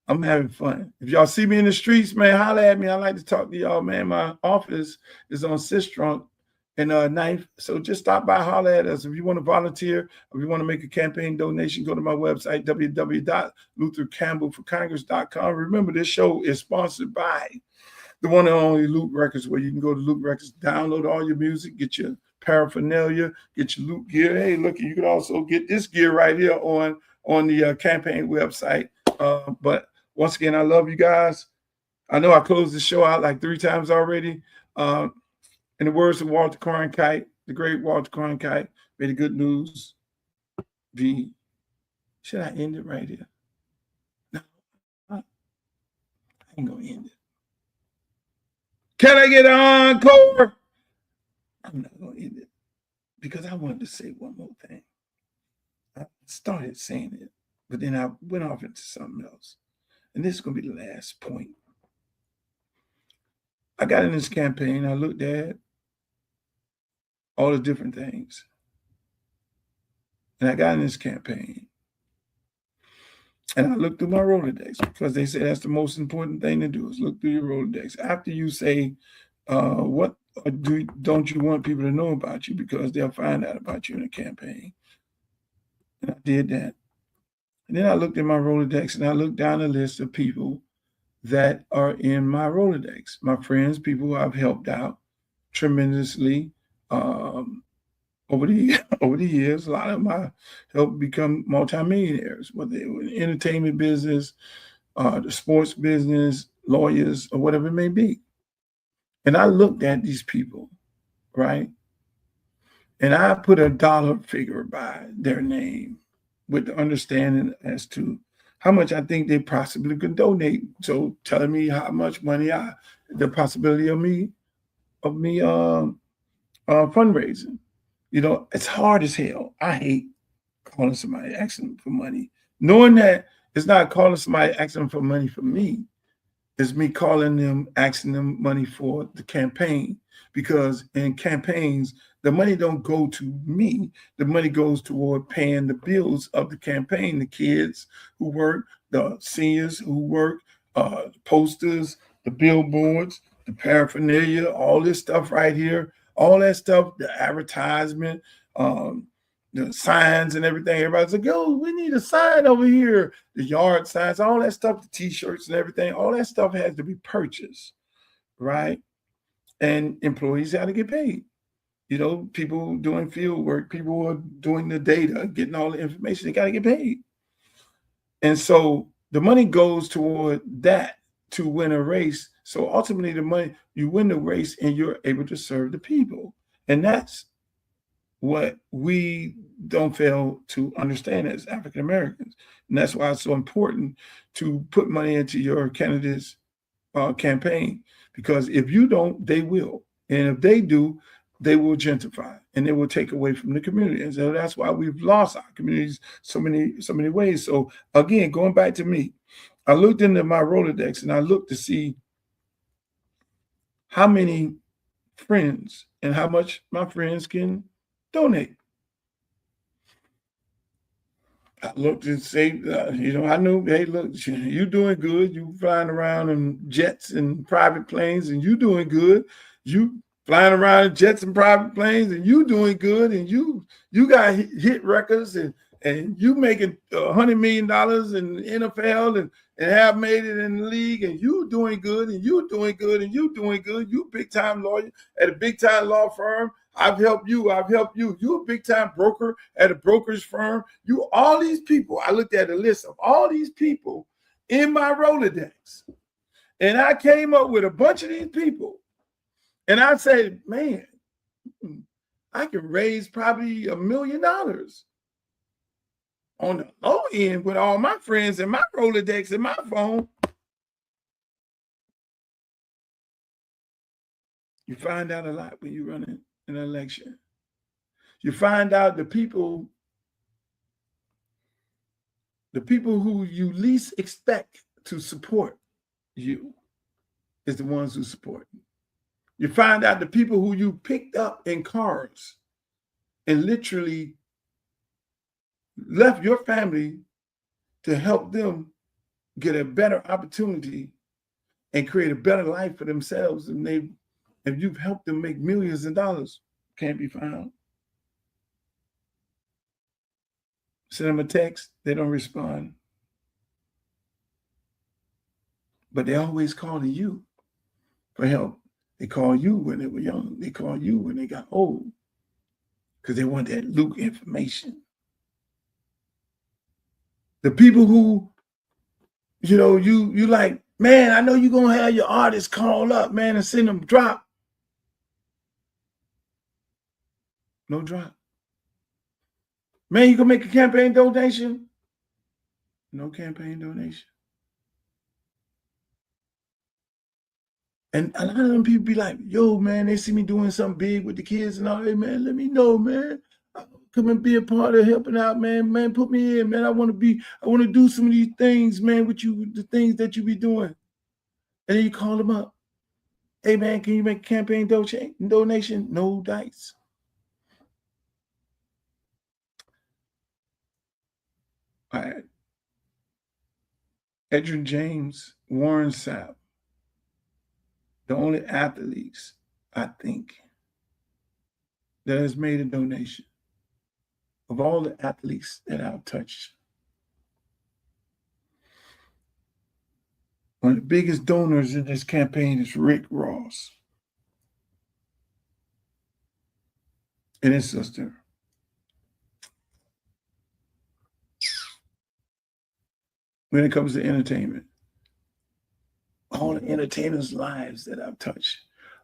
I'm having fun. If y'all see me in the streets, man, holler at me. I like to talk to y'all, man. My office is on Sistrunk and 9th. So just stop by, holler at us. If you want to volunteer, if you want to make a campaign donation, go to my website, www.luthercampbellforcongress.com. Remember, this show is sponsored by the one and only Luke Records, where you can go to Luke Records, download all your music, get your paraphernalia, get your Luke gear. Hey, look, you can also get this gear right here on the campaign website. But once again, I love you guys. I know I closed the show out like 3 times already. In the words of Walter Cronkite, the great Walter Cronkite, may the good news be. Should I end it right here? No, I ain't gonna end it. Can I get an encore? I'm not gonna end it because I wanted to say one more thing. I started saying it, but then I went off into something else. And this is going to be the last point. I got in this campaign. I looked at all the different things. And I got in this campaign. And I looked through my Rolodex because they say that's the most important thing to do is look through your Rolodex. After you say, what don't you want people to know about you because they'll find out about you in a campaign. And I did that. And then I looked at my Rolodex and I looked down the list of people that are in my Rolodex, my friends, people who I've helped out tremendously over the years. A lot of them I helped become multimillionaires, whether they were in the entertainment business, the sports business, lawyers, or whatever it may be. And I looked at these people, right? And I put a dollar figure by their name, with the understanding as to how much I think they possibly could donate. So telling me how much money the possibility of me fundraising. You know, it's hard as hell. I hate calling somebody asking for money. Knowing that it's not calling somebody asking for money for me. It's me calling them, asking them money for the campaign. Because in campaigns, the money don't go to me. The money goes toward paying the bills of the campaign, the kids who work, the seniors who work, the posters, the billboards, the paraphernalia, all this stuff right here, all that stuff, the advertisement, the signs and everything. Everybody's like, yo, we need a sign over here. The yard signs, all that stuff, the t-shirts and everything, all that stuff has to be purchased, right? And employees have to get paid. You know, people doing field work, people who are doing the data, getting all the information, they got to get paid. And so the money goes toward that to win a race. So ultimately the money, you win the race and you're able to serve the people. And that's what we don't fail to understand as African Americans. And that's why it's so important to put money into your candidate's campaign, because if you don't, they will. And if they do, they will gentrify and they will take away from the community. And so that's why we've lost our communities so many ways. So again, going back to me, I looked into my Rolodex and I looked to see how many friends and how much my friends can donate. I looked and say, I knew, hey, look, you doing good. You flying around in jets and private planes, and you doing good. You flying around in jets and private planes, and you doing good. And you got hit records, and you making $100 million in the NFL, and have made it in the league, and you doing good, and you doing good, and you doing good. You big time lawyer at a big time law firm. I've helped you. You're a big time broker at a brokerage firm. You, all these people, I looked at a list of all these people in my Rolodex. And I came up with a bunch of these people. And I said, man, I can raise probably $1 million on the low end with all my friends and my Rolodex and my phone. You find out a lot when you run an election. You find out the people who you least expect to support you is the ones who support you. You find out the people who you picked up in cars and literally left your family to help them get a better opportunity and create a better life for themselves, and if you've helped them make millions of dollars, can't be found. Send them a text, they don't respond. But they're always calling you for help. They call you when they were young. They call you when they got old because they want that Luke information. The people who, you like, man, I know you're going to have your artists call up, man, and send them drop. No drop. Man, you can make a campaign donation? No campaign donation. And a lot of them people be like, yo, man, they see me doing something big with the kids and all that, man, let me know, man. Come and be a part of helping out, man. Man, put me in, man. I want to do some of these things, man, with you, the things that you be doing. And then you call them up. Hey, man, can you make a campaign donation? No dice. All right. Edgerrin James, Warren Sapp, the only athletes, I think, that has made a donation of all the athletes that I've touched. One of the biggest donors in this campaign is Rick Ross and his sister. When it comes to entertainment, all the entertainers' lives that I've touched,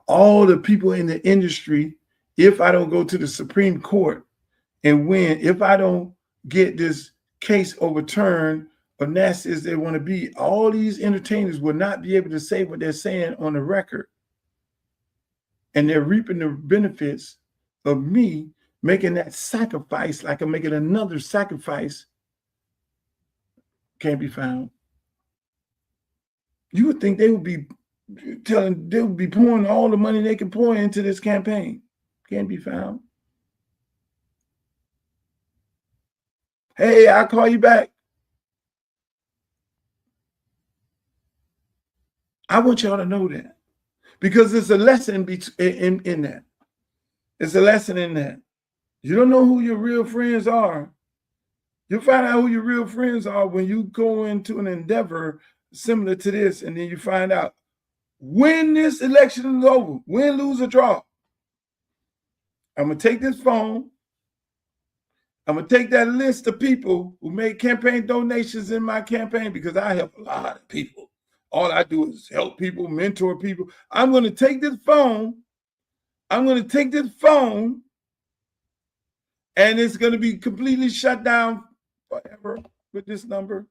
all the people in the industry, if I don't go to the Supreme Court and win, if I don't get this case overturned, or nasty as they want to be, all these entertainers will not be able to say what they're saying on the record. And they're reaping the benefits of me making that sacrifice, like I'm making another sacrifice, can't be found. You would think they would be pouring all the money they can pour into this campaign. Can't be found. Hey, I'll call you back. I want y'all to know that, because it's a lesson in that. It's a lesson in that. You don't know who your real friends are. You'll find out who your real friends are when you go into an endeavor similar to this, and then you find out when this election is over, win, lose, or draw. I'm going to take this phone. I'm going to take that list of people who made campaign donations in my campaign, because I help a lot of people. All I do is help people, mentor people. I'm going to take this phone. I'm going to take this phone, and it's going to be completely shut down forever with this number.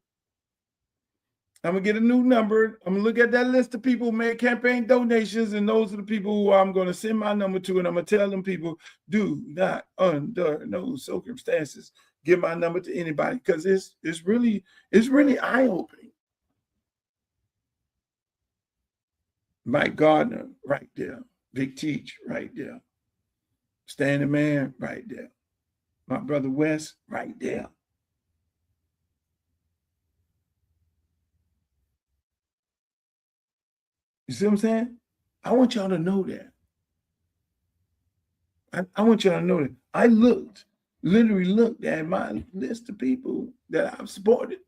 I'm going to get a new number. I'm going to look at that list of people who made campaign donations, and those are the people who I'm going to send my number to, and I'm going to tell them people, do not, under no circumstances, give my number to anybody, because it's really eye-opening. Mike Gardner right there. Big Teach right there. Stan the Man right there. My brother Wes right there. You see what I'm saying? I want y'all to know that. I want y'all to know that. I literally looked at my list of people that I've supported,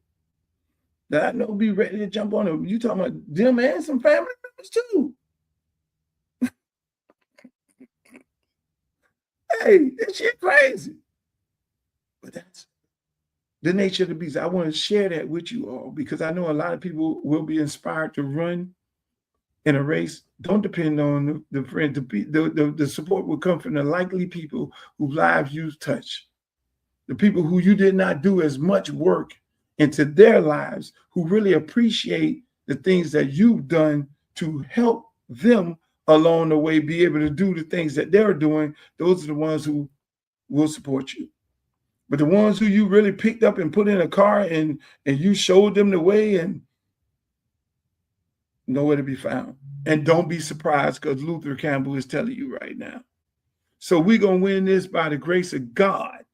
that I know be ready to jump on them. You talking about them and some family members too. Hey, that shit crazy. But that's the nature of the beast. I want to share that with you all because I know a lot of people will be inspired to run in a race. Don't depend on the friend. The support will come from the likely people whose lives you touch. The people who you did not do as much work into their lives, who really appreciate the things that you've done to help them along the way be able to do the things that they're doing. Those are the ones who will support you. But the ones who you really picked up and put in a car and you showed them the way and nowhere to be found. And don't be surprised because Luther Campbell is telling you right now. So we're going to win this by the grace of God.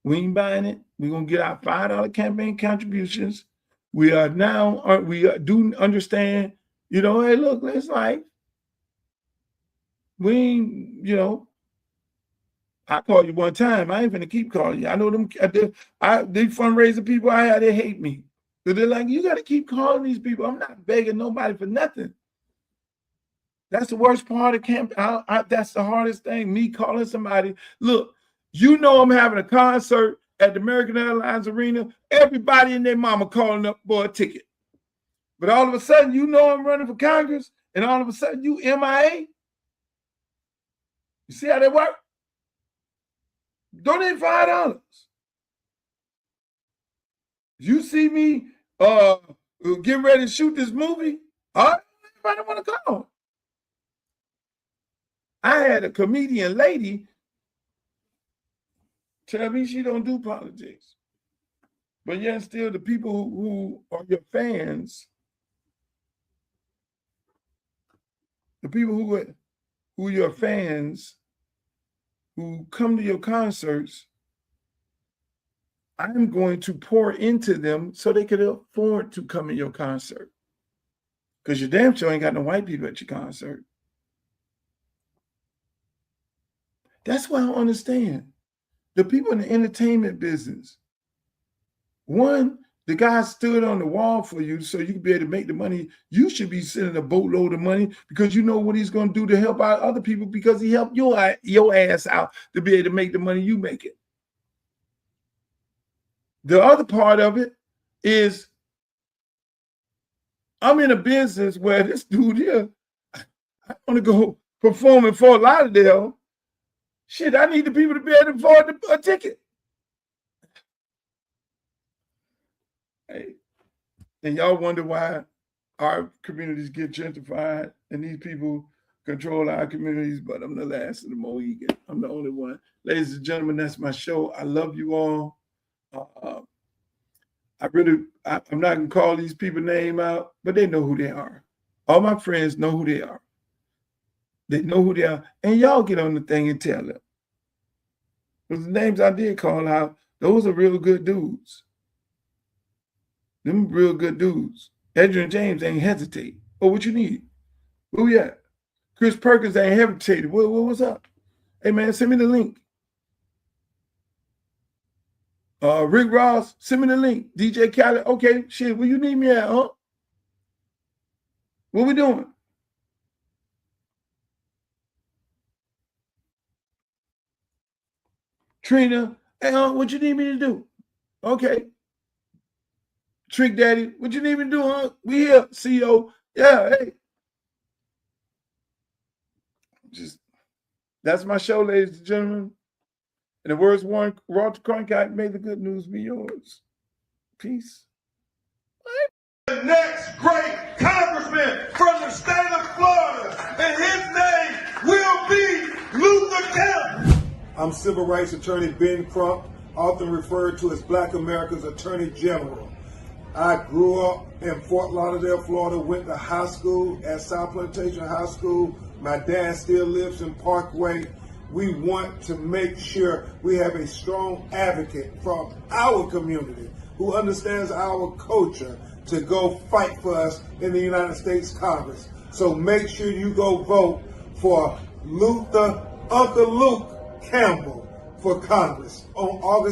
We ain't buying it. We're going to get our $5 campaign contributions. We do understand, hey, look, it's like, we ain't, I called you one time. I ain't finna keep calling you. I know them, they fundraiser people I had, they hate me. So they're like, you got to keep calling these people. I'm not begging nobody for nothing. That's the worst part of camp. That's the hardest thing, me calling somebody. Look, I'm having a concert at the American Airlines Arena. Everybody and their mama calling up for a ticket. But all of a sudden, I'm running for Congress, and all of a sudden, you MIA. You see how that work? Donate $5. You see me getting ready to shoot this movie? All right, everybody want to call. I had a comedian lady tell me she don't do politics. But yet still the people who are your fans, the people who are your fans, who come to your concerts, I'm going to pour into them so they can afford to come in your concert. Because you damn sure ain't got no white people at your concert. That's what I don't understand. The people in the entertainment business. One, the guy stood on the wall for you so you can be able to make the money. You should be sending a boatload of money because you know what he's going to do to help out other people because he helped your ass out to be able to make the money you make it. The other part of it is I'm in a business where this dude here, I want to go perform in Fort Lauderdale. Shit, I need the people to be able to afford a ticket. Hey, and y'all wonder why our communities get gentrified and these people control our communities, but I'm the last of the Mohegan. I'm the only one. Ladies and gentlemen, that's my show. I love you all. I'm not going to call these people name out, but they know who they are. All my friends know who they are. They know who they are. And y'all get on the thing and tell them. Because the names I did call out, those are real good dudes. Them real good dudes. Adrian James ain't hesitate. Oh, what you need? Where we at? Chris Perkins ain't hesitated. What's up? Hey, man, send me the link. Rick Ross, send me the link. DJ Khaled, okay, shit, where you need me at, huh? What we doing? Trina, hey, what you need me to do? Okay. Trick Daddy, what you need me to do, huh? We here, CEO. Yeah, hey. That's my show, ladies and gentlemen. In the words of Walter Cronkite, may the good news be yours. Peace. The next great congressman from the state of Florida, and his name will be Luther Campbell. I'm civil rights attorney Ben Crump, often referred to as Black America's Attorney General. I grew up in Fort Lauderdale, Florida, went to high school at South Plantation High School, My dad still lives in Parkway. We want to make sure we have a strong advocate from our community who understands our culture to go fight for us in the United States Congress. So make sure you go vote for Uncle Luke Campbell for Congress on August